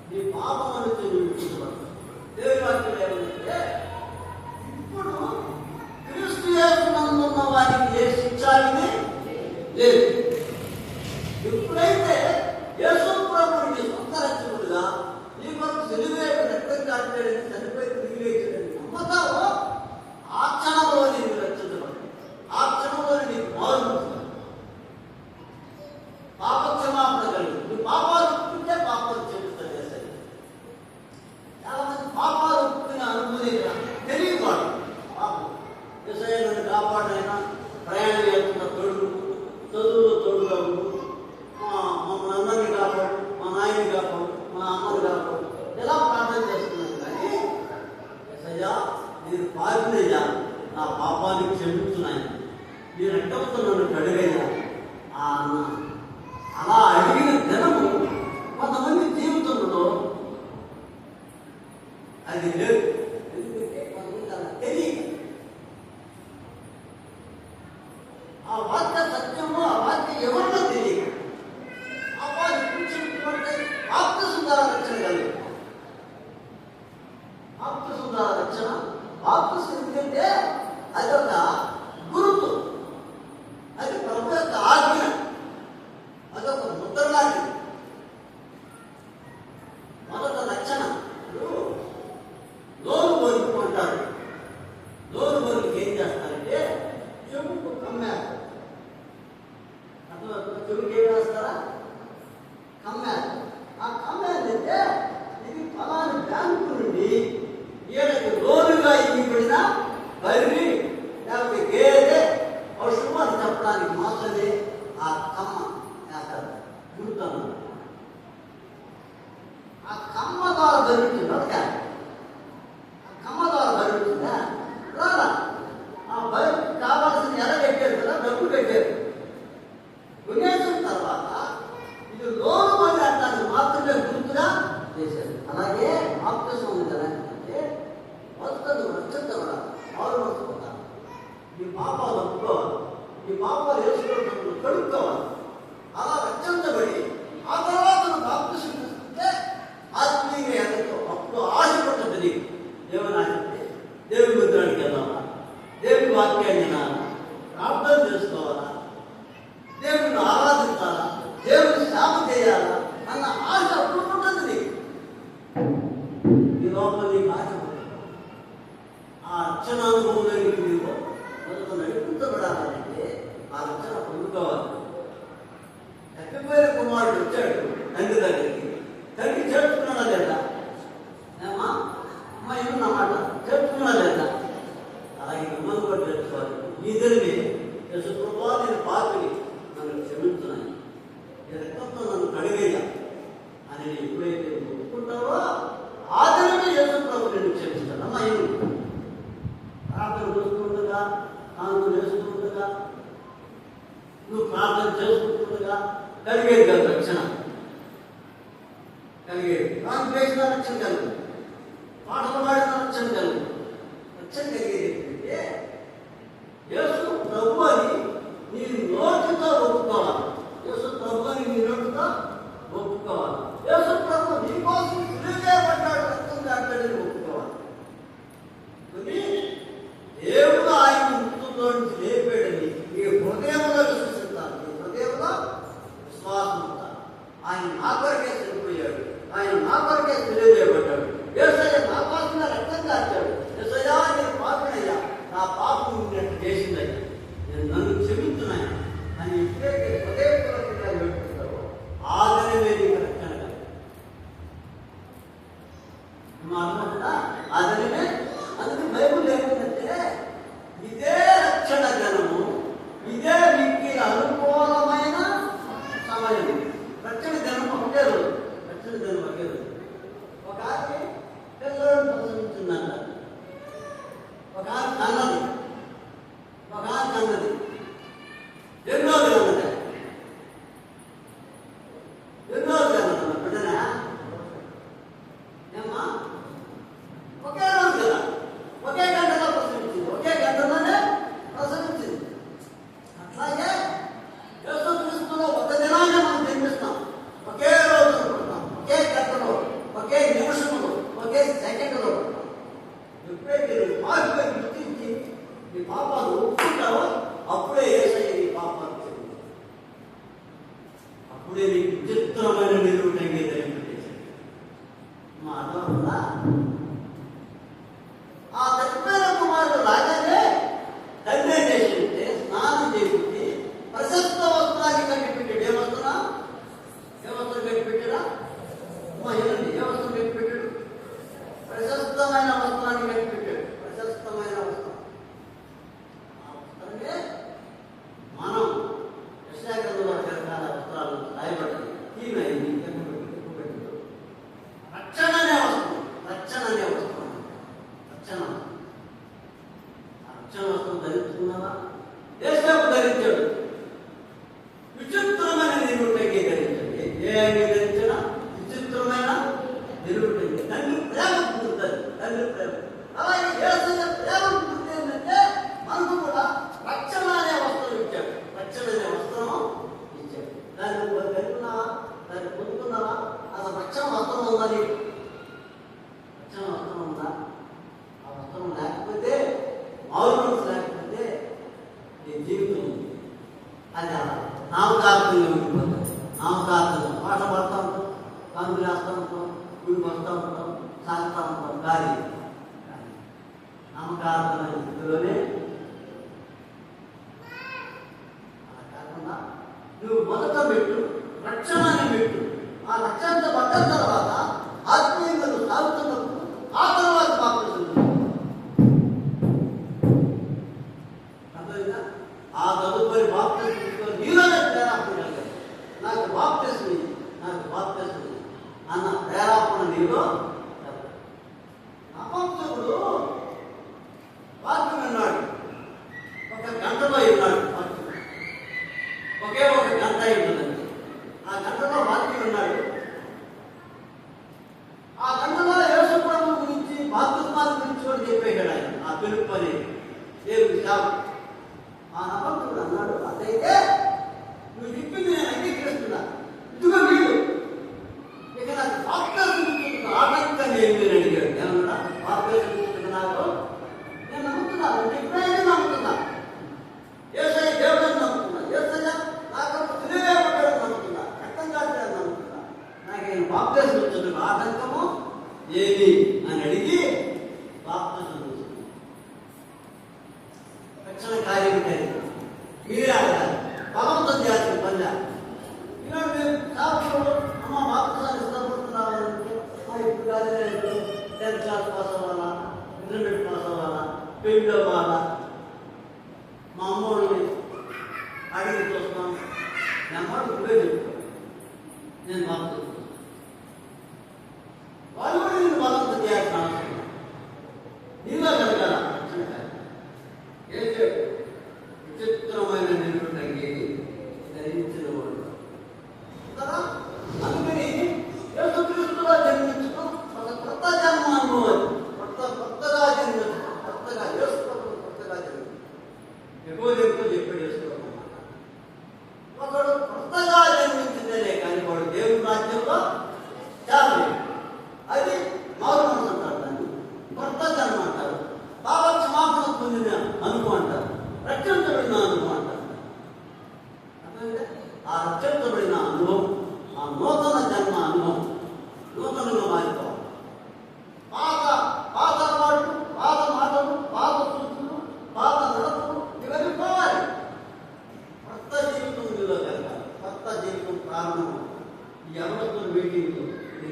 నీ పాపం నుంచి విడిపించబడతావు. దేవుని వాక్యం ఏమంటే ఇప్పుడు క్రీస్తు యేసునందు ఉన్న వారికి ఏ శిక్ష లేదు. ఎప్పుడైతే యేసు ప్రభువుని సొంత రక్షకుడుగా నీ కొరకు సిలువేయబడి రక్తం కాచాడని, చనిపోయి తిరిగి లేచాడని నమ్మతావో ఆ క్షణంలో నీకు రక్షించబడి, ఆ క్షణంలో నీకు మారుతుంది. పాప క్షమాపణ కలిగి నువ్వు పాపాలు ఒప్పుకుంటే పాపాలు చెల్లుతుంది. యేసయ్య చాలా మంది పాపాలు ఒప్పుకునే అనుభూతి తెలియదు. వాడు పాపం యేసయ్య నన్ను కాపాడైనా ప్రయాణం చేస్తున్న తోడు, చదువులో తోడుగా ఉండు, మమ్మల్ని అందరినీ కాపాడు, మా నాయన్ని కాపాడు, మా అమ్మని కాపాడు, ఎలా ప్రార్థన చేస్తున్నాను. కానీ యేసయ్యా నేను పాపినయ్యా, నా పాపాన్ని క్షమించున్నాను, నీ రక్తంతో నన్ను కడిగయ్యా అలా అడిగిన దినము కొంతమంది జీవితంలో అది లేదు. ఎందుకంటే కొంతమంది అలా తెలియక ఆ వాక్య సత్యము, ఆ వాక్య ఎవరిలో తెలియక ఆ వాక్య కూర్చుంటే బాప్తిసం ద్వారా రక్షణ కలిగి, బాప్తిసం ద్వారా రక్షణ. బాప్తిసం ఎందుకంటే అదొక గురుతు, అది ప్రభు యొక్క ఆజ్ఞ, అదొక ముద్ర లాంటిది. మొదట రక్షణ. లోను బొరుకు అంటారు. లోను బొరుకు ఏం చేస్తారంటే చెవుకు కమ్మారు. చెవుకి ఏం వేస్తారా? కమ్మారు. ఆ కమ్మారు అంటే ఇది ఫలాని బ్యాంకు నుండి ఈయనకి లోనుగా ఇవ్వబడిన బర్రి లేకపోతే గేదె పశువు అని చెప్పడానికి మాత్రమే ఆ కమ్మ వేస్తారు. గుర్తాను. ఆ కమ్మ ద్వారా దొరుకుతుంది. అడగాలి, ఆ కమ్మ ద్వారా దొరుకుతుందా? రాలా. ఆ బర్రెకి కావాల్సిన ఎర పెట్టారు కదా, డబ్బు పెట్టారు. కొనేసిన తర్వాత ఇది లోను బర్రె అంటానికి మాత్రమే గుర్తుగా చేశారు. అలాగే బాప్తిసం ఉంది కదా అంటే మొదటి రక్షించబడాలి, ఆరు మనసుకుంటారు. ఈ పాపాలు ఒప్పుకోవాలి, ఈ పాపాలు వేసుకోవడం కడుక్కోవాలి. అలా రక్షించబడి ఆ కురాన్ పేసిన రక్షణ కలుగు, పాటలు పాడిన రక్షణ కలుగు. రక్షణ కలిగేది ఏంటంటే యేసు ప్రభు అని నీ నోటితో ఒప్పుకోవాలి. యేసు ప్రభు అని నీ నోటితో ఒప్పుకోవాలి. యేసు ప్రభు నీ కోసం సిలువేయబడ్డాడు, రక్తం కాపాడని ఒప్పుకోవాలి. దేవుడు ఆయన మృతుల్లో నుంచి లేపాడని ఈ హృదయంలో విశ్వసిస్తాను. ఈ హృదయంలో విశ్వాసం ఉంటాను. ఆయన నా కొరకే చనిపోయాడు, ఆయన నా కొరకే సిలువేయబడ్డాడు, యేసయ్య నా కోసమే రక్తం కాచాడు, యేసయ్యా నేను పాపినయ్యా, నా పాపం నిన్ను చేసిందయ్యా, నేను నన్ను క్షమించున్నాయా అని ఎప్పుడైతే హృదయపూర్వకంగా వేడుకుంటావో ఆ దినమే నీకు రక్షణ కాదు. అర్థమవుతుందా? ఆ దినమే. అందుకు బైబుల్ ఏమిటంటే ఇదే రక్షణ దినము, ఇదే మీకు అనుకూలమైన సమయం. రక్షణ దినం ఒకే రోజు, రక్షణ దినం ఒకే రోజు. ఒక ఆమె పిల్లలను ప్రసవించిందంట, ఒక ఆమె కన్నది, ఒక ఆమె కన్నది. ఎన్నో కన్నది, ఎన్నో కన్నదమ్మా బిడ్డనా ఏమ్మా? ఒకే రోజు కదా, ఒకే గంటలో ప్రసవించింది, ఒకే గంటలోనే ప్రసవించింది. అట్లాగే యేసుక్రీస్తులో ఒక దినాన్ని మనం జన్మిస్తాం, ఒకే రోజు పుడతాం, ఒకే గంటలో, ఒకే నిమిషంలో, ఒకే సెకండ్లో పుడతాం. ఎప్పుడైతే నువ్వు పాపపై గుర్తించి నీ పాపాలు ఒప్పుకుంటావో అప్పుడే యేసయ్య నీ పాపాలు చెల్లించాడు. అప్పుడే నీకు విచిత్రమైన నిలువు తగ్గేదని పెట్టేశాడు. మా అర్థమవుతుందా? ఆ చనిపోయిన కుమారుడు రాగానే తండ్రి ఏం చేసింటే స్నానం చేసి ప్రశస్త వస్త్రాన్ని కట్టిపెట్టాడు. ఏ వస్త్రం? ఏ వస్త్రం కట్టిపెట్టాడా? ఏనండి, ఏ వస్త్రం కట్టిపెట్టాడు? ప్రశస్తమైన వస్త్రాన్ని కట్టిపెట్టాడు. ప్రశస్తమైన వస్త్రం. ఆ వస్త్రమే మనం యెషయా-గ్రంథంలో రకరకాల వస్త్రాలు రాయబడ్డాయి. ఈమె రక్షణ అనే వస్త్రం, రక్షణ అనే వస్త్రం, రక్షణ. రక్షణ వస్త్రం ధరించుకున్నావా? యేసేపు ధరించాడు. విచిత్రమైన నిలువుటంగి ధరించాడు. ఏ అంగి ధరించినా విచిత్రమైన నిలువుటంగి. తండ్రి ప్రేమ పుట్టుతుంది, తండ్రి ప్రేమ. అలాగే యేసయ్య ప్రేమ పుట్టుతుంది ఏంటంటే మనకు కూడా రక్షణ అనే వస్త్రం ఇచ్చాడు. రక్షణ అనే వస్త్రము ఇచ్చాడు. దాన్ని ధరించుకున్నావా? దాన్ని పొందుకున్నావా? అసలు రక్షణ వస్త్రం ఉందా నీకు? రక్షణ వస్త్రం ఉందా? ఆ వస్త్రం లేకపోతే, మౌలిక లేకపోతే నీ జీవితం అది నామకార్థంగా ఉండిపోతుంది. నామకార్థంగా పాట పడుతూ ఉంటాం, కనులు వేస్తూ ఉంటాం, గుడికి వస్తూ ఉంటాం, సాగుతూ ఉంటాం. గాలి నామకార్థమైన స్థితిలోనే. అలా కాకుండా నువ్వు మొదట పెట్టు, రక్షణ అని పెట్టు. ఆ రక్షణతో పడ్డ తర్వాత ఆత్మీయంగా నువ్వు సాగుతున్నప్పుడు ఆ తర్వాత బాప్తిసం. అర్థమైందా? ఆ తదుపరి బాప్తిసం నీలోనే ప్రేరేపణ కలిగారు. నాకు బాప్తిసం, నాకు బాప్తిసం అన్న ప్రేరేపణ నీలో. అపంసకుడు వాక్యం విన్నాడు, ఒక గంటలో విన్నాడు వాక్యం. ఒకే ఒక గంట ఉంటుందండి. ఆ గంటలో వాక్యం విన్నాడు. ఆ గంటలో యేసు ప్రభువు గురించి, బాప్తిస్మాల గురించి కూడా చెప్పేశాడు ఆయన. ఆ పిలుపు అని దేవుడి శాపం. ఆ నమ్మకుడు అన్నాడు, అదైతే నువ్వు చెప్పింది నేను అంగీకరిస్తున్నా, ఇదిగో వీడు ఇక నాకు బాప్తిసం ఆటంకం ఏమి అని అడిగాడు. ఏమన్నా బాప్తిసం నాకు నేను నమ్ముతున్నాను, ఎప్పుడైనా నమ్ముతున్నా. యేసయ్య దేవుడని నమ్ముతున్నా, యేసయ్య నాకు సిలువేయబడ్డాడని నమ్ముతున్నా, రక్తం కాచాడని నమ్ముతున్నా. నాకేం బాప్తిసం వచ్చిన ఆటంకము ఏమి అని అడిగి బాప్తిసం తీసుకున్నాను. రక్షణ కార్యం మీరే అడగాలి, బలవంతం చేయాల్సిన పని. ఈనాడు మేము సాగులో అమ్మ బాప్తిసాన్ని ఇష్టపడుతున్నామంటే ఇప్పుడు కాదు, 10th క్లాస్ పాస్ అవ్వాలా, ఇంటర్మీడియట్ పాస్ అవ్వాలా, పెళ్ళి అవ్వాలా, మా అమ్మోళ్ళని అడిగి చూస్తాం. నా మాట ఇప్పుడే చెప్తాను, నేను బాప్తిసం. వాళ్ళు కూడా నేను బలవంతం చేయాల్సిన అవసరం నీలో కలగాల. రక్షణ కార్యం విచిత్రమైన నిలువుటంగి ధరించిన వాడు కదా. అందుకని యేసుక్రీస్తులో జన్మించు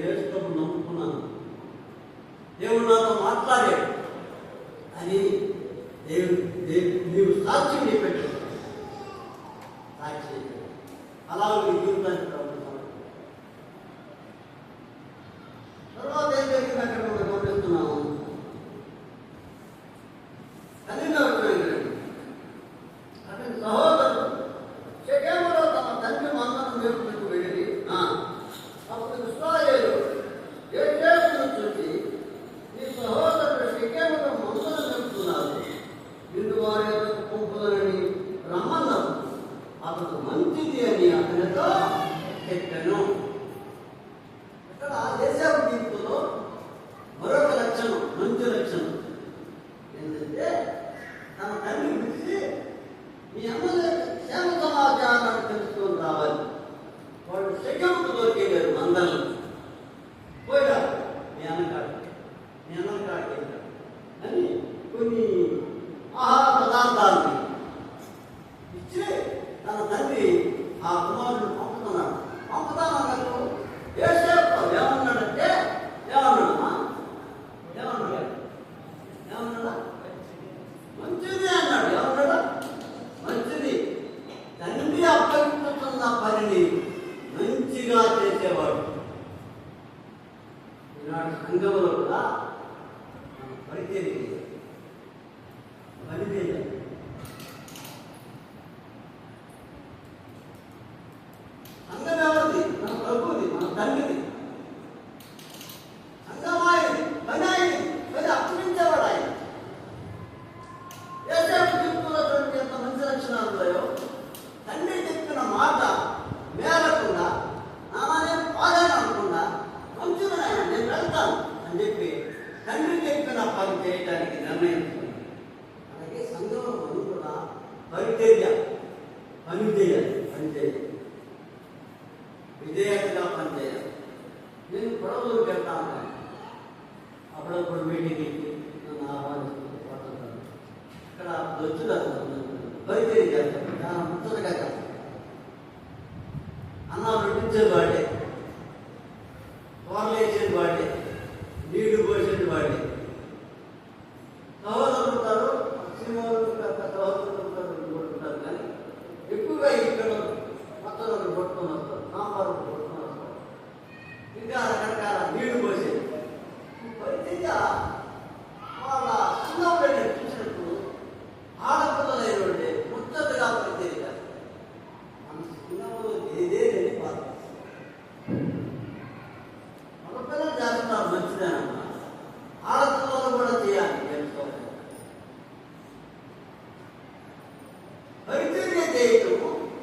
యేసు ప్రభువుని నమ్ముకున్నాను, దేవుడు నాతో మాట్లాడాడు అని నీవు సాక్ష్యం చెప్పాడు. సాక్షి అలాగే నీ జీవితానికి తర్వాత ఏం జరిగింది అక్కడ మనం గమనిస్తున్నాము. అతని సహోదరుడు షెకెములో తమ తండ్రి మందను మేపుటకు వెళ్ళి అప్పుడు ఇశ్రాయేలు యోసేపును చూసి, నీ సహోదరుడు షెకెములో మందను మేపుతున్నారు, నిన్ను వారి యొక్క పంపుదనని రమ్మన్నారు. అతను మంచిది అని అతనితో చెప్పాను. ఇక్కడ యోసేపు జీవితంలో మరొక లక్షణం, మంచి లక్షణం ఏంటంటే తన తండ్రి పిలిచి మీ అమ్మని క్షేమ సమాచారాన్ని తెలుసుకొని రావాలి. వాడు షెకెముకు దొరికేవారు మందలను. పోయిరా మీ అన్నకాడికి అని కొన్ని ఆహార పదార్థాలని ఇచ్చి తన తండ్రి ఆ కుమారుడు పంపుతున్నాడు. పంపుతానన్నట్టు యోసేపు ఏమన్నాడంటే ఏమన్నాడా మంచిది అన్నాడు. ఏమన్నాడా మంచిది. తండ్రి అప్పగించుతున్న పనిని మంచిగా చేసేవాడు. ఈనాడు సంఘంలో కూడా పనిచేయాలి. సంఘం ఎవరిది? మన ప్రభువుది, మన తండ్రిది. సంఘం ఆయనది, పని ఆయనది, పని అప్పగించేవాడు ఆయన. యోసేపు జీవితంలో ఎంత మంచి లక్షణాలు ఉన్నాయో, తండ్రి చెప్పిన మాట మేరకుండా నానేం పాదాను అనకుండా మంచిది ఆయన, నేను వెళ్తాను అని చెప్పి తండ్రి చెప్పిన పని చేయడానికి నిర్ణయించుకున్నాడు. అలాగే సంఘంలో మనం కూడా పని చేయాలి, విధేయతగా పనిచేయాలి. నేను గొడవలకు వెళ్తాను, అప్పుడప్పుడు మీటింగ్కి నన్ను ఆహ్వానిస్తాను. ఇక్కడ వచ్చుదాను పరిచయం చేస్తాను, చాలా ముచ్చటగా చేస్తాను. అన్నాలు నటించేది వాడే, కూరలు వేసేది వాడే, నీళ్లు పోసేది వాడే. సహోదరులు ఉంటారు, సహోదరులు ఉంటారు, కానీ ఎక్కువగా ఇక్కడ మొత్తం కొట్టుకొని వస్తారు, సాంబారు కొట్టుకొని వస్తారు, ఇంకా రకరకాల నీళ్లు పోసేది. పరిచయంగా వాళ్ళ చిన్నప్పుడు నేను చూసినప్పుడు ఆడపిల్లలైన ముచ్చటగా పరిచయం చేస్తారు. మన చిన్నప్పుడు ఏదే వెళ్ళిపోతారు. మగపిల్లలు చేస్తున్నారు మంచిదేనమ్మా, ఆడపిల్లలు కూడా చేయాలి. పరిచర్య చేయటం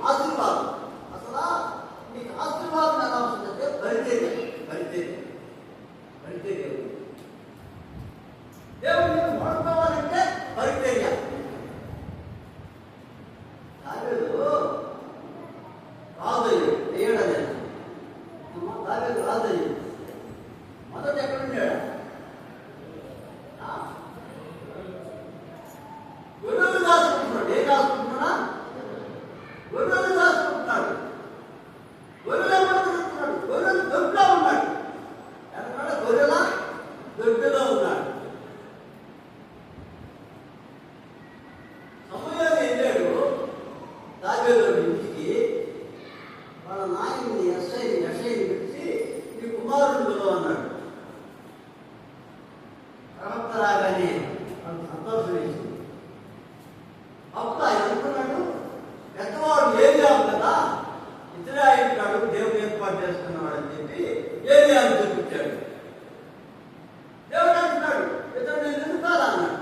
ఆశీర్వాదం. అసలు మీకు ఆశీర్వాదం ఎలా వస్తుందంటే పరిచర్య. దేవుడు వాడుకోవాలంటే పరిచర్య. దావీదు రాజయ్య వేయడలేదు, దావీదు రాజయ్య మొదట ఎక్కడుండాడు? గొర్రెలు కాసుకుంటున్నాడు. ఏ కాసుకుంటున్నా? గొర్రెలు కాసుకుంటున్నాడు. గొర్రెలు ఎప్పుడు తిరుగుతున్నాడు? గొర్రెలు దొడ్లో ఉన్నాడు. ఎక్కడ గొర్రెల దొడ్డులో ఉన్నాడు. సమయాన్ని వెళ్ళాడు దావీదు ఇంటికి. వాళ్ళ నాయన్ని యెషయిని పిలిచి నీ కుమారుడు అన్నాడు. ప్రవక్త రాగానే వాళ్ళకి సంతోషం వేసింది. అప్పుడు ఆయన అనుకున్నాడు, పెద్దవాడు ఏలియావు కదా, ఇశ్రాయేలు కాడు దేవుడు ఏర్పాటు చేసుకున్నాడు అని చెప్పి ఏలియాను చూపించాడు. దేవుడు అంటున్నాడు, ఇతడు నేను ఎందుకాలా అన్నాడు.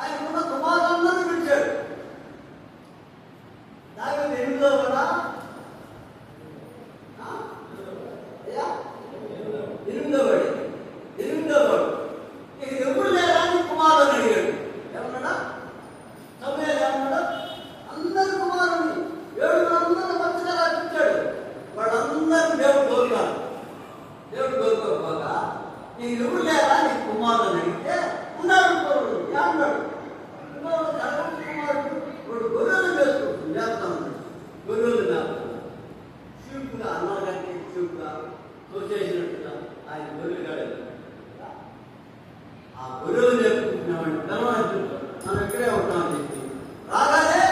ఆయనకున్న కుమారులందరినీ పిలిచాడు. దావీదు 8వ కూడా తోచేసినట్టుగా ఆయన గొర్రెలు ఆ గొర్రెలు చెప్పుకుంటున్నామని పిలవని మనం ఇక్కడే ఉంటామని చెప్పి రాగానే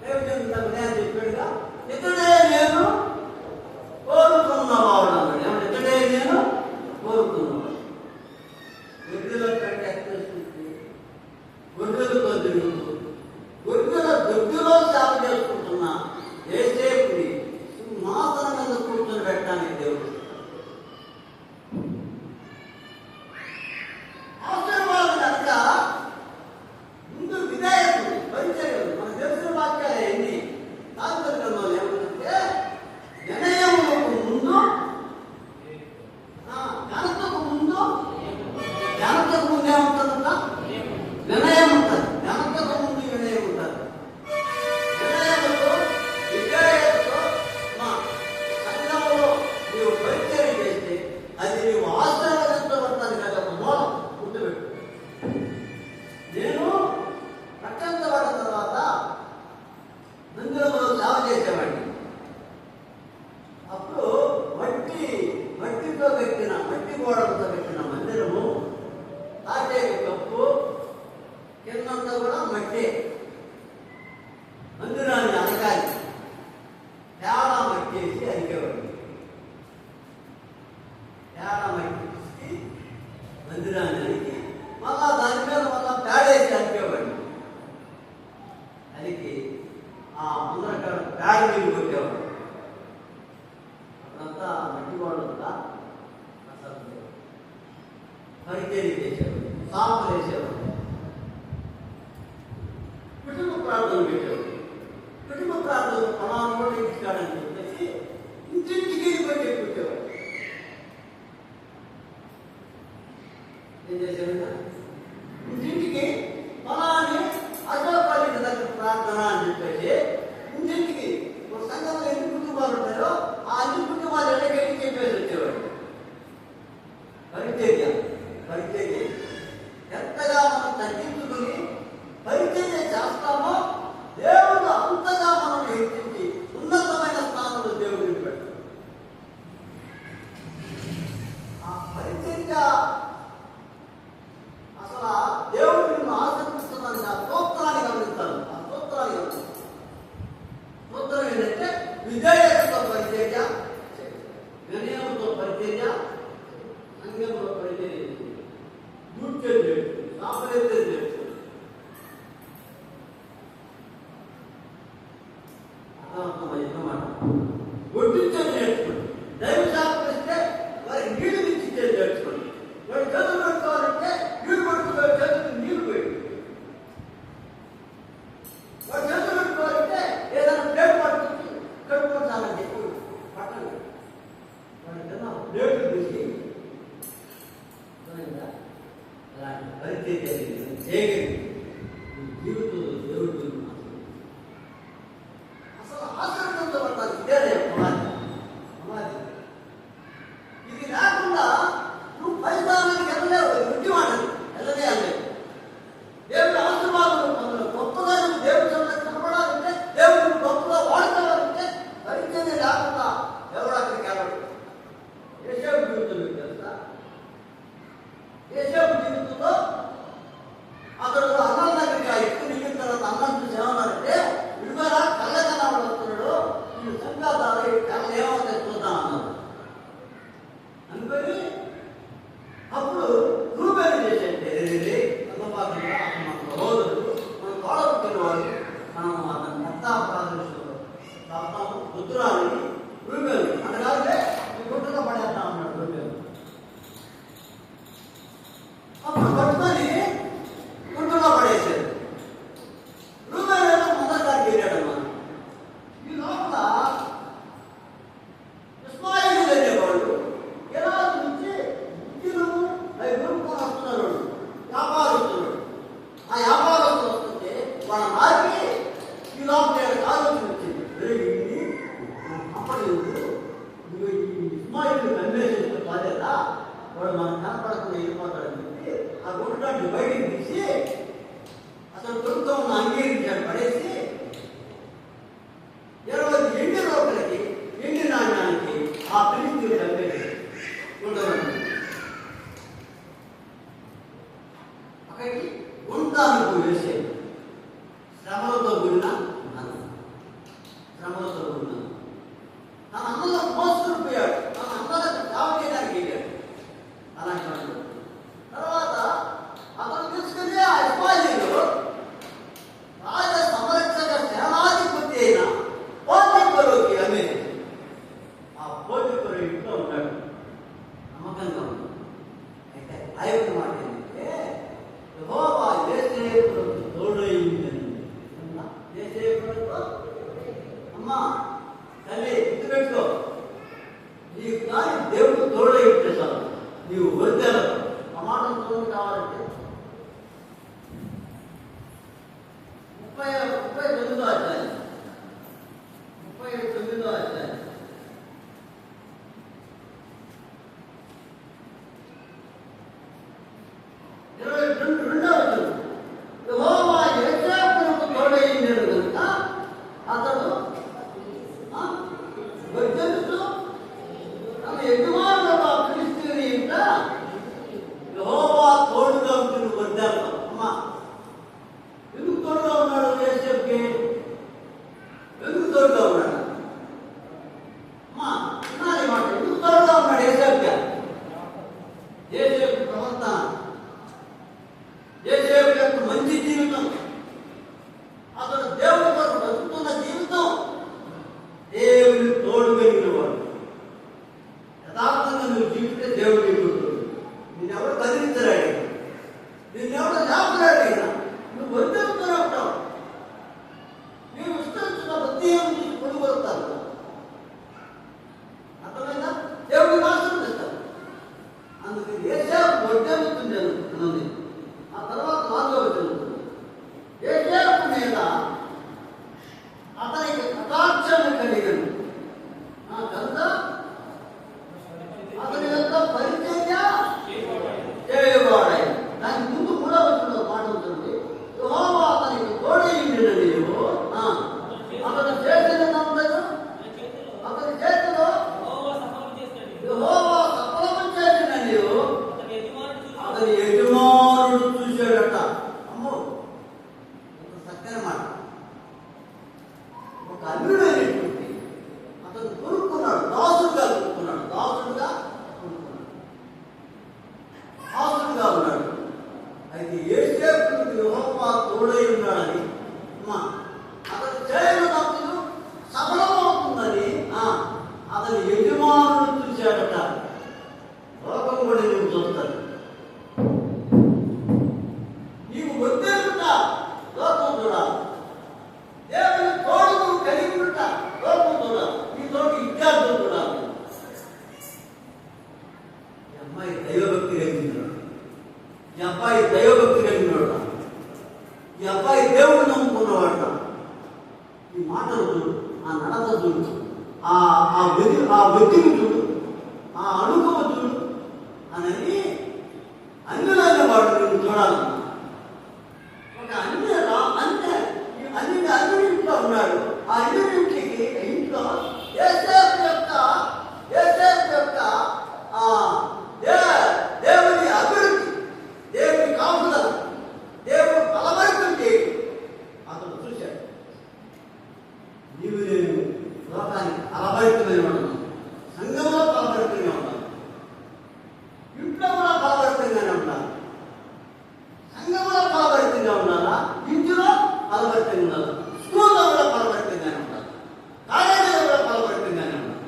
నేను చెప్పాడుగా ఇతడే నేను కోరుకున్నవాడు అన్నాడు. ఏమన్నా ఇతడే నేను కోరుకున్నవాడు. గొర్రెల పెట్టేస్తుంది, గొర్రెలతో తిరుగుతూ గొర్రెల దొడ్డులో సేవ చేసుకుంటున్నా ఏసేపుని సింహాసనం మీద కూర్చొని పెట్టడానికి దేవుడు ఆశీర్వాదం కనుక ముందు విధేయతలు పరిచర్యలు మనకు తెలిసిన వాక్యాలు ఎన్ని తాత్పర్యంలో ఏమంటే వినయములకు ముందు ఘనతకు ముందు ఘనతకు ముందు ఏముంటుందంట వినయం ఉంటుంది. ఘనతకు ముందు వినయం ఉంటుంది. వినయముతో విధేయతతో మా సంఘంలో నీవు పరిచర్య చేస్తే అది నీవు ఆశీర్వదించబడతాను కదా. ఒక మూలం గుర్తుపెట్టు. నేను రక్షించబడిన తర్వాత మందిరంలో సేవ చేసేవాడిని. అప్పుడు మట్టితో కట్టిన మట్టి గోడలతో కట్టిన మందిరము, తాటేకు కప్పు కిందంతా కూడా మట్టే. మందిరాన్ని అలకాలి, తేడా మట్టి వేసి అలికేవాడిని. తేడా మట్టి వేసి మందిరాన్ని అలికి మళ్ళా దాని మీద మళ్ళా పేడేసి అలికేవాడిని. అలికి ఆ ముందర పేడ నీళ్ళు కొట్టేవాడు. అదంతా మట్టి గోడంతా అసలు పరిచర్య చేసేవాడు, సాంపులు వేసేవాడు, కుటుంబ ప్రార్థన పెట్టేవాడు. కుటుంబ ప్రార్థన పలానా కూడా ఇచ్చాడని చెప్పేసి ఇంటింటికి పోయి చెప్పుకొచ్చేవాడు. ఏం చేసేవాడు? ఇంటింటికి పలాని అశోకపల్లి దగ్గర ప్రార్థన అని చెప్పేసి ఇంటింటికి ఒక సంఘంలో ఎన్ని కుటుంబాలు ఉంటాయో ఆ అన్ని కుటుంబాలు ఎక్కడికి చెప్పేసి వచ్చేవాడు. పరిచర్య ఎంతగా మనం తగ్గించుకుని పరిచర్య చేస్తామో దేవుడు అంతగా మనం హెచ్చించి ఉన్నతమైన స్థానంలో దేవుడిని పెడతాడు. ఆ పరిచర్య అసలు దేవుడు నిన్ను ఆశిస్తున్నాను. ఆ స్తోత్రాన్ని గమనించాలి. ఆ స్తోత్రాన్ని గమనించాలి. స్తోత్రం ఏంటంటే విధేయతతో పరిచర్య, వినయంతో పరిచర్య, సంఘంలో పరిచర్య, నృత్యం చేస్తుంది, సాంప్రదాయం చేస్తుంది. అర్థమన్నమాట. ఒడ్డించని నేర్చుకోండి. దైవ శాస్త్రం ఇస్తే వారికి నీళ్లు తెచ్చిచ్చేది నేర్చుకోండి. వాడు చేతులు పెట్టుకోవాలంటే నీళ్లు పట్టుకుని చేతులు నీళ్లు పోయి, వాడు చేతులు పెట్టుకోవాలంటే ఏదైనా ప్లేట్ పట్టుకుని కట్టుకుంటానని చెప్పి పట్టండి. వాడి కింద ప్లేట్లు తీసి అలాంటి పరిచర్య చేయగలిగి జీవితంలో దేవుడు అసలు ఆశీర్వదించబడతారు. ఇదేనే సమాధి. ఇది లేకుండా నువ్వు పరిస్థానానికి వెళ్ళలేవు. గుడ్డివాడని వెళ్ళలేదు. దేవుడి ఆశీర్వాదం పొందడం గొప్పగా నువ్వు దేవుడి సన్నిధిలో కనపడాలంటే, దేవుడు గొప్పగా వాడుకోవాలంటే పరిచర్య లేకుండా ఎవడు అక్కడికి వెళ్ళడు. యేసేపు జీవితం మీకు తెలుసా? యేసేపు జీవితంలో అతడు అన్నం దగ్గరికి ఆ ఎక్కువ దిగిన తర్వాత అన్నం చూసి ఏమన్నారంటే, విడుదల కళ్ళకన్నా వస్తున్నాడు, వీడు సంఘాదారు కళ్ళ ఏమవుతాయి చూద్దాం అన్నారు. అనుకొని అప్పుడు రూబేలు చేసేయండి అన్నపాత్రగా అతను మన సహోదరుడు, మన తోడబుట్టిన వాళ్ళు, మనం అతని భర్త ప్రాదర్శనలో తాతాము రుద్రాన్ని రూబేలు అనగానే ఈ గుట్టగా పడేద్దాం అన్నాడు రూబేలు. అప్పుడు పట్టుకొని గుట్టగా పడేసాడు. రూబేలు మొదటిసారి చేరాడమ్మా. ఈ లోపల ఇస్మాయిలు అనేవాళ్ళు ఎలా నుంచి బుద్ధిను అవి కొనుక్కొని వస్తున్నారు. వ్యాపారస్తులు. ఆ వ్యాపారస్తులు వస్తుంటే వాళ్ళ నాకి ఈ లోపల ఆలోచన వచ్చింది. అప్పటి ఇస్మాయిల్ కన్వేషన్తో కాలేదా, వాడు మనం కనపడకుండా వెళ్ళిపోతాడని చెప్పి ఆ గుడ్డాన్ని బయటికి తీసి అసలు దొరుకుతూ ఉన్న అంగీకరించాడు పడేసి 20 ఎండి లోపలికి ఎండి నాణ్యానికి ఆ ఫిలిస్తీన్లు చంపేసి దేవుడు తోడై ఉంటే చాలు, నీవు వర్తెలు. ఆ మాటలు చూడండి కావాలంటే 39వ అధ్యాయం 39వ అధ్యాయం 22వ వచనం. యెహోవా యోసేపునకు తోడై ఉండెను గనుక అతడు వర్ధిల్లుచు తన యజమానుల ఫిలిష్తీయుని ఇంట యెహోవా తోడుగా ఉంటున్న వర్ధిల్లుతాం. అమ్మా, ఎందుకు తోడుగా ఉన్నాడు యోసేపుకి? ఎందుకు తోడుగా ఉన్నాడు? అమ్మా వినాలి మాట. ఎందుకు తోడుగా ఉన్నాడు యోసేపుకి? యోసేపు ప్రవర్తన, యోసేపు యొక్క మంచి జీవితం, అతడు దేవుడి కొరకు బతుకుతున్న జీవితం, దేవుని తోడు కలిగినవాడు. యథార్థంగా నువ్వు జీవితే దేవుడు నీకు నిన్నెవరు కదిలించరాడు, నిన్నెవరు లేపరాడు. నువ్వు వర్ధిల్లుతూనే ఉంటావు. నీవు విస్తరించిన ఉద్యోగం నుంచి పొడిగొడతారు. అర్థమైందా? దేవుడిని ఆశీర్వదిస్తారు. అందుకని యోసేపు వర్ధిల్లుతుంది అన్నది. ఆ తర్వాత 4వ వచనం. యోసేపు మీద అతనికి కటాక్షము కలిగను కనుక అతని యొక్క పరిచర్య చేయవాడాయి. దాని ముందు 3వ వచనంలో మాట ఉంటుంది. యెహోవా అతనికి తోడై ఉండెను. అతను చేసినంతయు అతని చేతిలో యెహోవా సఫలము చేసినని అతని యజమానుడు చూశాడట. అమ్మో, ఒక చక్కని మాట. ఒక అన్యుడైనటువంటి అతను కొనుక్కున్నాడు, దాసుడుగా కొనుక్కున్నాడు, దాసుడుగా ఉన్నాడు. అయితే యోసేపుకు యెహోవా తోడై ఉన్నాడని, అతను చేయని తప్పులు సఫలమవుతుందని అతని యజమానుడు చూశాడట. లోకం కూడా నువ్వు చూస్తాడు. నీవు వర్ధిల్లుతా లోకం చూడాలి. దేవుని తోడు కలిగి ఉంటా లోకం చూడాలి. నీ తోడు విద్యార్థులు చూడాలి. ఈ అమ్మాయి దైవభక్తి కలిగినాడు, ఈ అబ్బాయి దైవభక్తి కలిగినాడు, ఈ అబ్బాయి దేవుడు నమ్ముకున్నవాడు. ఈ మాటలు చూడు, ఆ నడత చూడు, ఆ వెతికి చూడు, ఆ అనుభవ చూడు అనేది అన్యులైన వాడు నేను చూడాలన్నా. ఒక అన్యుడింట్లో ఉన్నాడు. ఆ అన్యుడింటికి ఇంట్లో యోసేపు యొక్క దేవుని అభివృద్ధి, దేవుని కాపుదల, దేవుడు బలపరితం చేయడు. అతను చూశాడు. నీవు నేను లోకానికి బలపరితమైన ఉన్నాను, సంఘంలో బలపరితంగా ఉన్నాను, ఇంట్లో కూడా బలపరితంగానే ఉన్నాను. సంఘంలో బలపరితంగా ఉండాలా, ఇంటిలో బలపరితంగా ఉండాలి, స్కూల్లో కూడా బలపరితంగానే ఉండాలి, కాలేజీలో కూడా బలపరితంగానే ఉండాలి.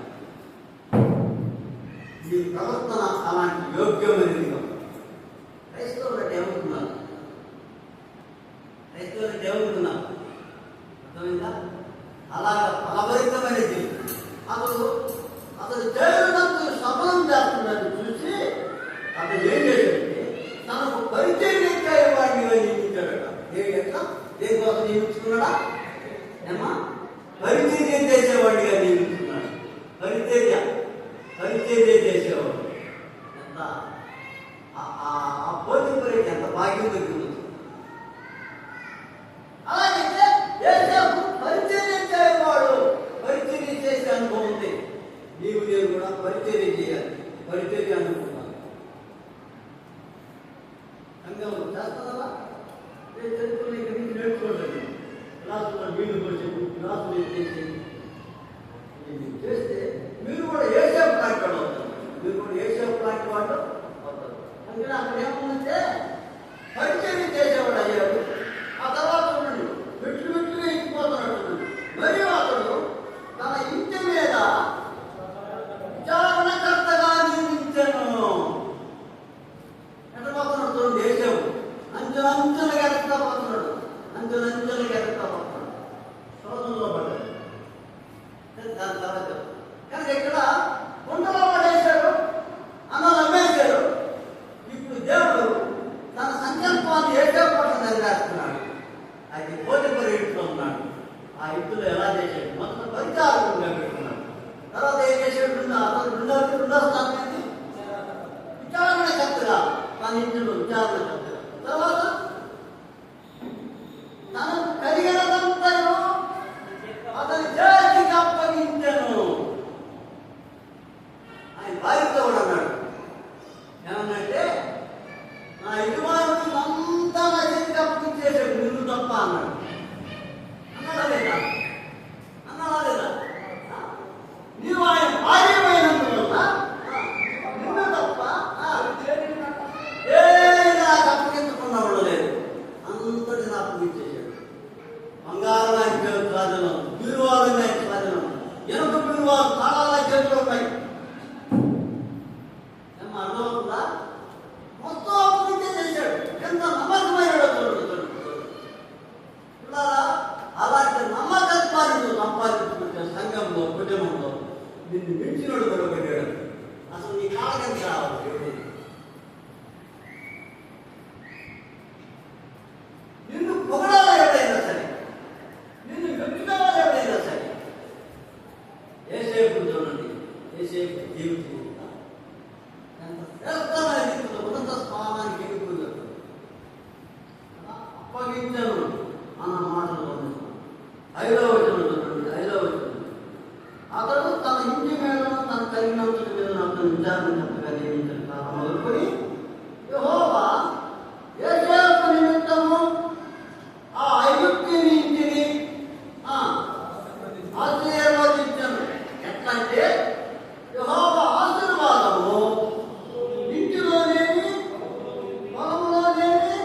ఈ ప్రవర్తన అలాంటి యోగ్యమైనది కాదు. క్రైస్తవులంటే ఏమవుతున్నారు? క్రైస్తవులంటే ఏమవుతున్నారు? అర్థమైందా? అలాగా ఫలభరితమైన జీవితం. అతను చేయడంతో సఫలం చేస్తున్నాడని చూసి అతను ఏం చేశాడంటే తనకు పరిచయం వాడిని నియమించాడట. దేనికోసం నియమించుకున్నాడా? ఏమా పరిచర్య చేసేవాడిగా నియమించుకున్నాడు. పరిచర్య చేసేవాడు. ఎంత ఆ పోటీపరికి ఎంత భాగ్యం దొరికింది. అలాగైతే యోసేపు పరిచర్య చేయవాడు, పరిచర్య చేసే అనుభవం ఉంది. నీవు నేను కూడా పరిచర్య చేయాలి. పరిచర్య అనుకుంటున్నాను. సంఘంలో చేస్తారా? చదువుకుని ఇక్కడి నుంచి నేర్చుకోండి. క్లాసులో నీళ్లు పోసి క్లాసులు ఎత్తేసి చేస్తే మీరు కూడా యోసేపు లాంటి వాడు అవుతారు. మీరు కూడా యోసేపు లాంటి వాడు అవుతారు. అందుకని అక్కడ ఏముందంటే పరిచర్య చేసేవాడు అయ్యాడు. ఆ తర్వాత చూడండి, మెట్లుగా ఎక్కిపోతున్నట్టు. మరియు అతడు తన ఇంటి మీద విచారణకర్తగా నియమించను. ఎట్టపోతున్నాడు చూడండి యోసేపు. అంచెలంచెలుగా ఎత్తపోతున్నాడు, అంచెలంచెలుగా ఎత్తపోతున్నాడు. శోధనలో పడ్డాడు. దాని తర్వాత భార్యతో కూడా అన్నాడు, ఏమన్నంటే నా యజమానుడు అంతా నా చేతికి అప్పగించేసాడు, నిన్ను తప్ప అన్నాడు. అన్నాడా లేదా? అన్నాడా లేదా? నీవు ఆయన భార్యమైనందువల్ల నిన్ను తప్ప నాకు అప్పగించకుండా లేదు, అంతటి నాకు అప్పగించేసాడు. బంగారం ఆయన చేతులు స్వాధీనం, బిరువాలు ఆయన స్వాధీనం, ఎనుక బిరువాలు తాళాల చేతులు ఉన్నాయి. అర్థమవుతుందా? మొత్తం అప్పగించే చేశాడు. ఎంత నమ్మకమైన అలాంటి నమ్మకత్వాన్ని సంపాదించుకుంటే సంఘంలో, కుటుంబంలో నిన్ను మించినోడు కొరబడ్డాడు. అసలు నీ కాలకం కావాలి. నిన్ను పొగడాలి ఎవరైనా సరే, నిన్ను మెచ్చుకోవాలి ఎవరైనా సరే. యేసేపు చూడండి, యేసేపు జీవితం ఎంత శ్రేష్టమైన రీతిలో ఉన్నత స్థానానికి ఎదుర్కొన్నాడు. అప్పగించను అన్న మాటలు 5వ వచనం చూడండి. 5వ వచనం, అతడు తన ఇంటి మీద తన కలిగినంతటి మీద అతను విచారణ చెప్పగా నియమించిన కాలం మొదలుకొని యెహోవా యోసేపు నిమిత్తము ఆ ఐగుప్తీయుని ఇంటిని ఆశీర్వదించను. ఎట్లంటే యెహోవా ఆశీర్వాదము ఇంటిలోనేమి పొలంలోనేమి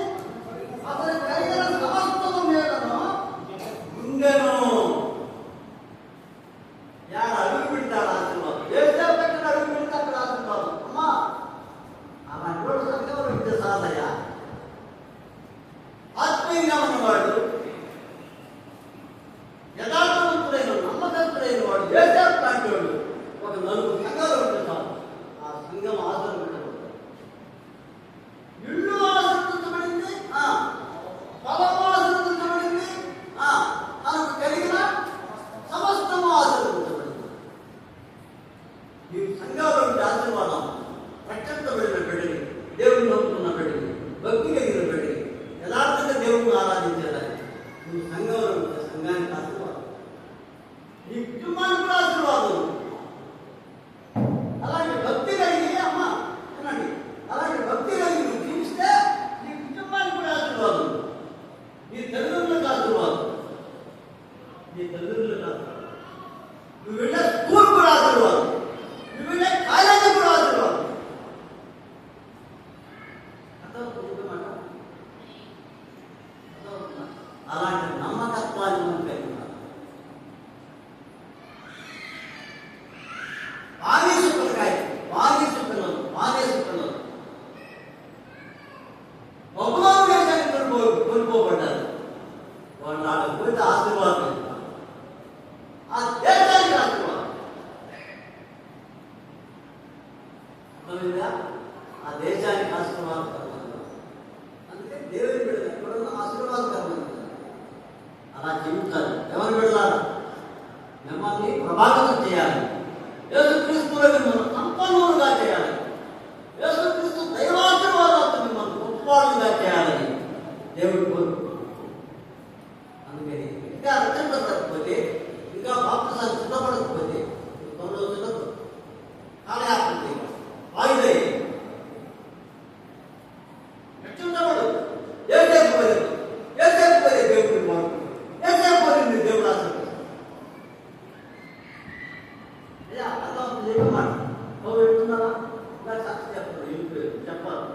అతని కలిగిన సమస్తము మీదను ఉండెను. అడుగు పెడతాడు ఆశీర్వాదం. యోసేపు ఎక్కడ అడుగు పెడితే అక్కడ ఆశీర్వాదం. అమ్మా అలాంటి వాడు సంఘంలో పెడితే సాధయ్య. ఆత్మీయంగా ఉన్నవాడు, యథార్థవంతుడైన నమ్మకస్తుడైన వాడు, యోసేపు లాంటి వాడు ఒక 4 సంఘాలు ఉంటారు. ఆ సంఘం ఆశీర్వదించబడింది, ఇల్లు ఆశీర్వదించబడింది, పొలం ఆశీర్వదించబడింది, తనకు కలిగిన సమస్తము ఆశీర్వదించబడింది. ఈ సంఘాలు ఉంటే ఆశీర్వాదం రక్షించబడిన బిడ్డని, దేవుని నమ్ముకున్న బిడ్డని, భక్తి కలిగిన బిడ్డని, యథార్థంగా దేవుడిని ఆరాధించేదాన్ని నువ్వు సంఘంలో ఉంటే సంఘానికి ఆశీర్వాదం, నీ కుటుంబానికి కూడా ఆశీర్వాదం. అలాంటి భక్తి కలిగి అమ్మ వినండి, అలాంటి భక్తి కలిగి నువ్వు జీవిస్తే నీ కుటుంబానికి కూడా ఆశీర్వాదం, నీ తల్లిదండ్రులకు ఆశీర్వాదం, నీ తల్లిదండ్రులకు ఆశీర్వాదం, నువ్వు వెళ్ళే స్కూల్ కూడా ఆశీర్వాదం, నువ్వు వెళ్ళే కాలేజీ కూడా ఆశీర్వాదం. అలాంటి నమ్మకత్వాన్ని మనం కలిగి ఉండాలి. బానిస పిల్లలు బబులోను దేశానికి కోల్పోబడ్డారు. వాళ్ళు ఆడకు పోతే ఆశీర్వాదం, ఆ దేశానికి ఆశీర్వాదం. అర్థమైందా? ఆ దేశానికి ఆశీర్వాదం. అందుకే దేవుని బిడ్డలు ఎక్కడున్నా ఆశీర్వాదకరమైన అలా జీవించాలి. ఎవరు బిడ్డలారా? మిమ్మల్ని ప్రభావితం చేయాలి. యేసుక్రీస్తులో మిమ్మల్ని సంపన్నులుగా చేయాలి. యేసుక్రీస్తు దైవాశీర్వాదాలతో మిమ్మల్ని గొప్పవాళ్ళుగా చేయాలని దేవుడు కోరుకుంటున్నాడు. అందుకని ఇంకా రక్షించబడకపోతే, ఇంకా బాప్తిసానికి సిద్ధపడకపోతే 9 రోజులకు కాలయాపన వాయుదే రక్షించబడు. యోసేపు పోయే దేవుడిని వాడుకుంటాడు. యోసేపు పోయింది దేవుడు ఆశీర్వదిస్తాడు. మాట పెడుతున్నారా? సాక్షి చెప్పాలి, చెప్పాలి.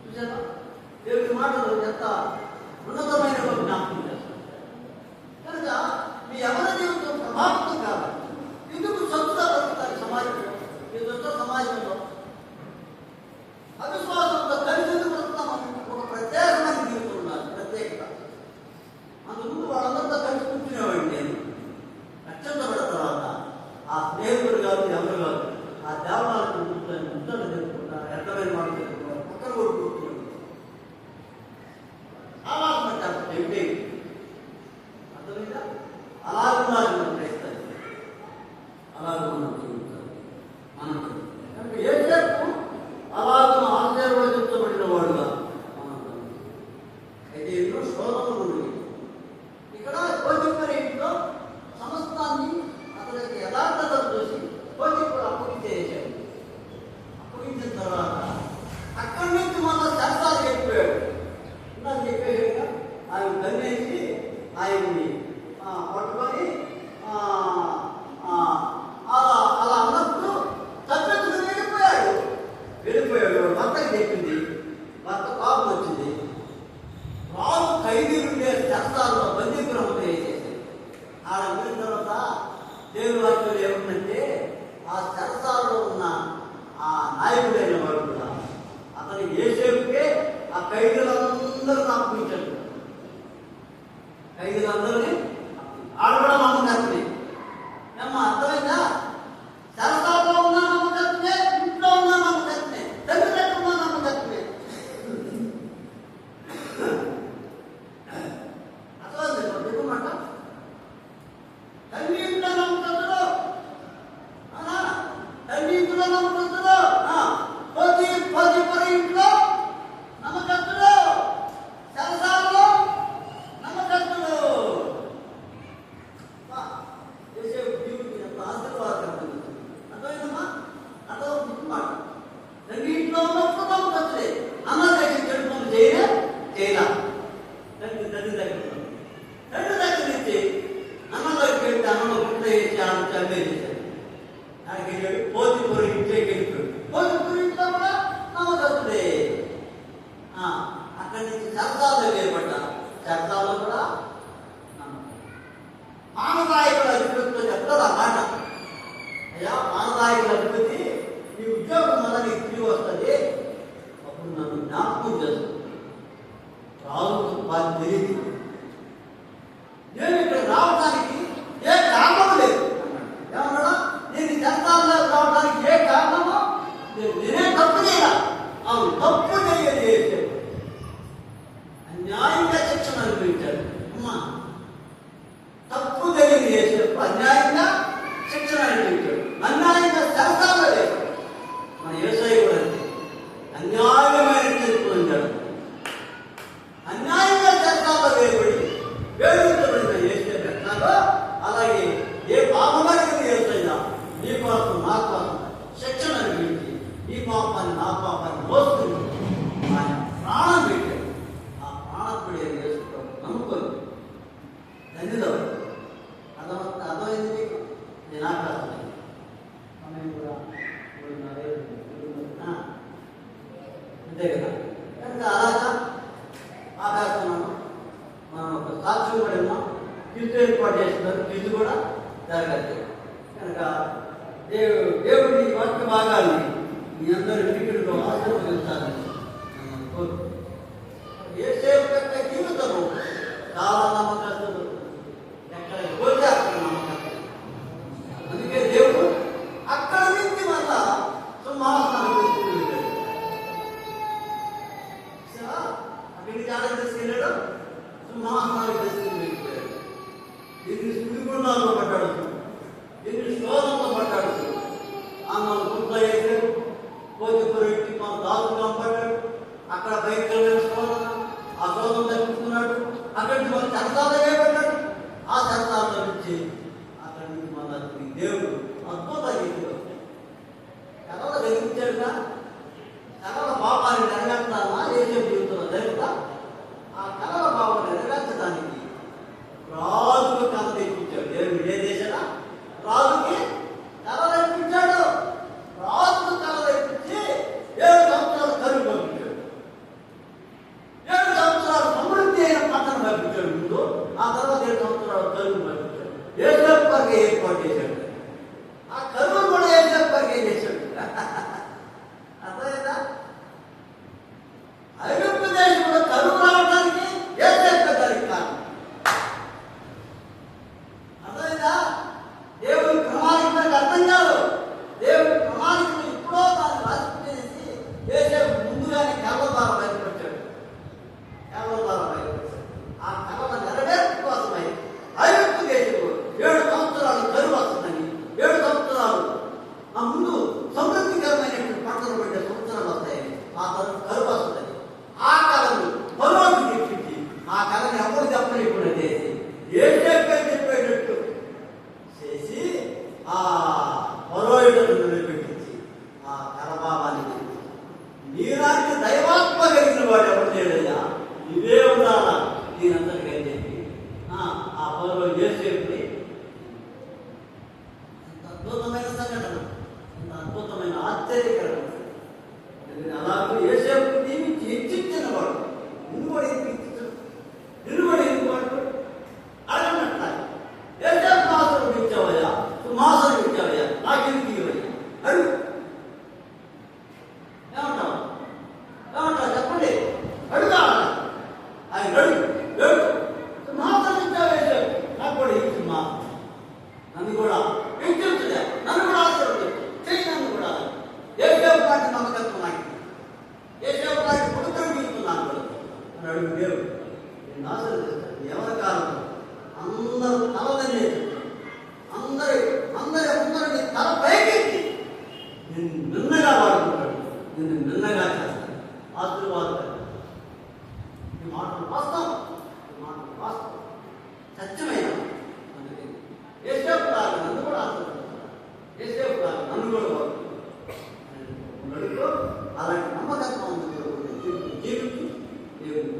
చూసారా దేవుడి మాటలు ఎంత ఉన్నతమైన జ్ఞాపకం చేస్తారు. కనుక మీ ఎవరి జీవితం ప్రభావితం కాదు. ఎందుకు సొంత బతుకుతారు సమాజంలో, ఈ సొంత సమాజంలో అవిశ్వాసంతో కలిసి బతుకుతామని ఒక ప్రత్యేకమైన జీవితం ఉన్నారు. ప్రత్యేకత అందుకు వాళ్ళందరితో కలిసి కూర్చునేవాడిని నేను. రక్షించబడిన తర్వాత ఆ స్నేహితుడు కాదు, ఎవరు కాదు, ఆ దేవాలయానికి ముద్దలు చెప్పుకుంటారు, ఎక్కడైన వాళ్ళు చెప్పుకుంటారు, పక్కన కూడా కూర్చుని చాలా పడ్డారు. ఏమిటి అర్థమైందా? అలాగున్నారు మనం క్రైస్తవులు, అలాగే మనం జీవించాలి. మనం కనుక యోసేపు అలాగే ఆశీర్వదించబడిన వాడుగా మనం అయితే ఎన్నో శోధనలు ఉన్నాయి. ఇక్కడ పోతిఫరు ఇంట్లో సమస్తాన్ని అతనికి యథార్థత చూసి నమ్మకస్తుడు. పది పరి ఇంట్లో నమ్మకస్తుడు, సరసాలలో నమ్మకస్తుడు. జీవితం ఎంత ఆశీర్వాదకరమైనది. అర్థమైందమ్మా? అర్థమవుతుందన్నమాట. రెండింట్లో ఉన్నప్పుడు నమ్మకస్తుడే. అన్న దగ్గర చెడు పనులు చేయలా తండ్రి దగ్గర నుంచి అన్నలోకి వెళ్తే అన్నలో గుంట వేసి చంపే చేశాడు. ఆయనకి వెళ్ళాడు. పోతిపూరి ఇంట్లోకి వెళ్ళిపోయాడు. పోతిపూరి ఇంట్లో కూడా నమ్మకస్తుడే. అక్కడి నుంచి చర్చాల్లో వేయబడ్డారు. చర్చాల్లో కూడా మానదాయకుల అధిపతితో చెప్తారు ఆ మాట. అయ్యా, మానదాయకుల అధిపతి నీ ఉద్యోగం వల్ల నీకు తిరిగి వస్తుంది, అప్పుడు నన్ను జ్ఞాపకం చేస్తుంది. రాజుకు బాగా తెలియదు. నేను ఇక్కడ రావడానికి ఏ కారణం లేదు అన్నాడు. ఏమన్నాడా? నేను చట్టాల్లో రావడానికి ఏ కారణమో నేనే తప్పు చేయాలి. అవును, తప్పు చేయలేదు. అన్యాయంగా శిక్షణ అనిపించాడు. అమ్మా, తప్పు తెలియదు చేసేప్పుడు అన్యాయంగా శిక్షణ అనిపించాడు. అన్యాయంగా సరసాలు లేదు. మన యేసయ్య కూడా అన్యాయమైన తీర్పు పొందాడు. అన్యాయంగా చట్టాల్లో వేయబడి వేధించబడిన యేసయ్య ఎట్లాగో అలాగే ఏ పాపమైన యేసయ్య నీ కోసం నా కోసం శిక్షణ అనిపించి నీ పాపాన్ని నా పాపాన్ని మోస్తుంది ఆయన ప్రాణం పెట్టాడు. ఆ ప్రాణపుడే యేసుతో నమ్ముకొని ధన్యులు. అర్థమైంది మీకు? నేను ఆకాశం అంతే కదా. కనుక అలాగా ఆకాశం మనం ఒక సాక్ష్యం కూడా ఉన్నాం. క్విజ్ ఏర్పాటు చేస్తున్నారు. క్విజ్ కూడా జరగదు. కనుక దేవుడి వాక్య భాగాన్ని మీ అందరి వినికిడిలో ఆశీర్వదించాలని యేసేపు యొక్క జీవితము చాలా నమ్మకస్తుడు. ఎక్కడ పోతే అక్కడ నమ్మకస్తుడు. అందుకే దేవుడు అక్కడ నుంచి మళ్ళా సింహాసనాన్ని తీసుకుని వెళ్ళాడు. అక్కడికి చాలా తీసుకెళ్ళాడు. సింహాసనాన్ని తీసుకుని వెళ్ళిపోయాడు. దీన్ని సుడిగుండాల్లో పడ్డాడు. దీన్ని శోధంలో పడ్డాడు. ఆమెను గుంట వేసాడు. పోతిపూరెట్టి మన దాసుగా పడ్డాడు. అక్కడ భయంకరమైన శోధన. ఆ శోధన తప్పించుకున్నాడు. అక్కడి నుంచి మన చరసాలు వేయబడ్డాడు. ఆ చరసాల్లో నుంచి అక్కడి నుంచి మన దేవుడు అద్భుత రీతిలో కథలు జరిగించాడుగా. కళల పాపాన్ని నెరవేర్చాలన్నా ఏసే జీవితంలో జరుగుతా. ఆ కళల పాపాన్ని నెరవేర్చడానికి రాజుకు కళ తెప్పించాడు. దేవుడు ఏ దేశనా రాజుకి కళ తెప్పించాడు. రాజుకు కళ తెప్పించి 7 సంవత్సరాలు కరువు పంపించాడు. 7 సంవత్సరాలు సమృద్ధి అయిన పంటను పంపించాడు ముందు. ఆ తర్వాత 7 సంవత్సరాలు కరువు పంపించాడు. యేసేపు వరకు ఏర్పాటు చేశాడు. ఆ కరువు కూడా యేసేపు వరకు చేశాడు. అర్థమైందా? ఐగుప్తు దేశంలో కరువు రావడానికి యేసేపు గారికి కారణం. అర్థమైందా? దేవుడి ప్రణాళిక మనకు అర్థం కాదు. దేవుడి ప్రణాళికను ఇప్పుడో దాన్ని రాసిపెట్టేసి యేసేపు ముందుగానే కళ్ళ ద్వారా బయటపడ్డాడు. కళ్ళ ద్వారా బయటపడ్డాడు. ఆ కళల నెరవేర్పు కోసమై ఐగుప్తు దేశంలో 7 సంవత్సరాలు కరువు వస్తుందని, 7 సంవత్సరాలు ఆ ముందు సమృద్ధికరమైనటువంటి పంటలు పడ్డే సంవత్సరాలు వస్తాయని, ఆ తర్వాత కరువు వస్తుందని ఆ కళను పొలంకి తెప్పించి ఆ కళని ఎవరు చెప్పలేకుండా చేసి యేసేపు చెప్పేటట్టు చేసి ఆ పొలోయులను నిలబెట్టించి ఆ కళభావాన్ని నీలాంటి దైవాత్మ కలిగిన వాడు ఎవరు చేయడయ్యా, ఇవే ఉండాలా దీనంతటిగా చెప్పి ఆ పొలో యేసేపుని అద్భుతమైన సంఘటన, అద్భుతమైన ఆశ్చర్యకరమైన అలాగే యేసేపు దీవించి హెచ్చించిన వాడు నిన్నుబడి నిన్నుబడి ఎందుకు అడగనట్ల యేసేపు మాసం ఇచ్చావయ్యా, మాసం ఇచ్చావయ్యా, నాకెందుకు ఇవ్వయ్యా అడుగు. ఏమంటావు చెప్పండి. అడుగా ఆయన అడుగు మాసం ఇచ్చావు యేసేపు, నాకు కూడా ఇచ్చి మాసం, నన్ను కూడా పెంచుతుందా, నన్ను కూడా ఆశీర్వదించు, చెయ్యి నన్ను కూడా. నిన్ను నిన్నగా వాడుకుంటాడు, నిన్ను నిన్నగా చేస్తాడు, ఆశీర్వాదాలు. ఈ మాటలు వాస్తవం, ఈ మాటలు వాస్తవం, సత్యమైన. అందుకే యేసేపు లాగా నన్ను కూడా ఆశీర్వదిస్తాడు, యేసేపు లాగా నన్ను కూడా వాడుకుంటాడు. అలాంటి నమ్మకత్వం ఉంది జీవితం దేవుడు.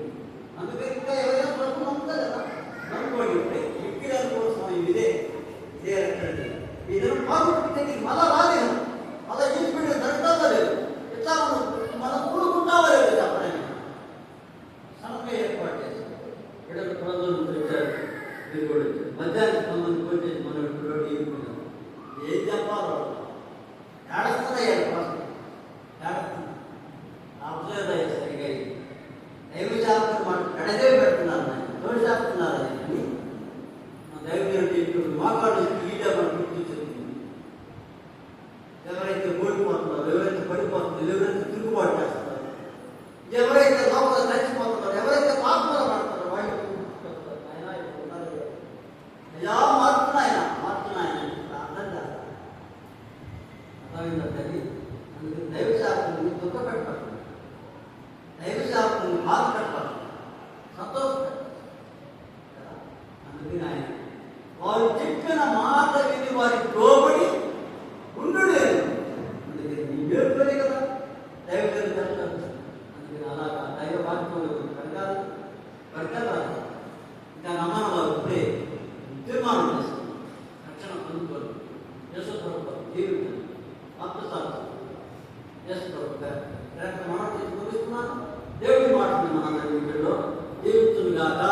అందుకే ఇంకా ఎవరైనా ప్రభు నమ్ముతారు కదా, నమ్ముకోండి. వ్యక్తిగత కోసం ఇదే ఈ దినం పాల్గొంటే మళ్ళా రాలేదు, మళ్ళా ఈస్పీడ్ జరుగుతుందో లేదు, ఇట్లా మనం కూడుకుంటావో లేదు చెప్పడానికి సమస్య ఏర్పాటు చేశారు. ఇక్కడ ప్రజలు పెట్టారు, మధ్యాహ్నం సంబంధించి పోతే మనం ఇప్పుడు ఈడుకున్నాం. ఏం చెప్పాలో ఏడుస్తున్నాయి కోసం ఏడుస్తున్నా అవసరదయ్యా సరిగా దైవ శాస్త్రం మాట కడదే పెడుతున్నారు, తోడు చేస్తున్నారు. అని దైవజనుడు ఇప్పుడు మోకాళ్ళు ఈట మనం గుర్తించుతుంది. ఎవరైతే ఓడిపోతున్నారో, ఎవరైతే పడిపోతున్నారో, ఎవరైతే తిరుగుబాటు చేస్తున్నారో, ఎవరైతే లోపల నచ్చిపోతున్నారో, ఎవరైతే పాపంలో పడుతున్నారో వాళ్ళు అయ్యా మార్చున్నాయన మార్చున్నాయన అర్థం చేస్తారు. అర్థమైందా తల్లి? అందుకే దైవ శాస్త్రం దుఃఖ పెట్టాలి, దైవ శాస్త్రం బాధ పెట్టాలి, సంతోషపెట్టాలి. అందుకని ఆయన వారు చెప్పిన మాట విని వారికి లోబడి ఉండలేదు. అందుకని నీ పేరులోనే కదా దైవజనులు చెప్తారు. అందుకని అలాగా దైవ వాక్యంలో పెరగాలి పెరగాలి. ఇంకా నమ్మని వారు ఇప్పుడే తీర్మానం చేస్తారు, రక్షణ పొందుకోరు, యేసుప్రభు జీవితం ఆత్మసాక్షి యేసుప్రభు మనం ముగిస్తున్నాను. దేవుడి మాటని మన వీటిలో జీవిస్తుందిగాక.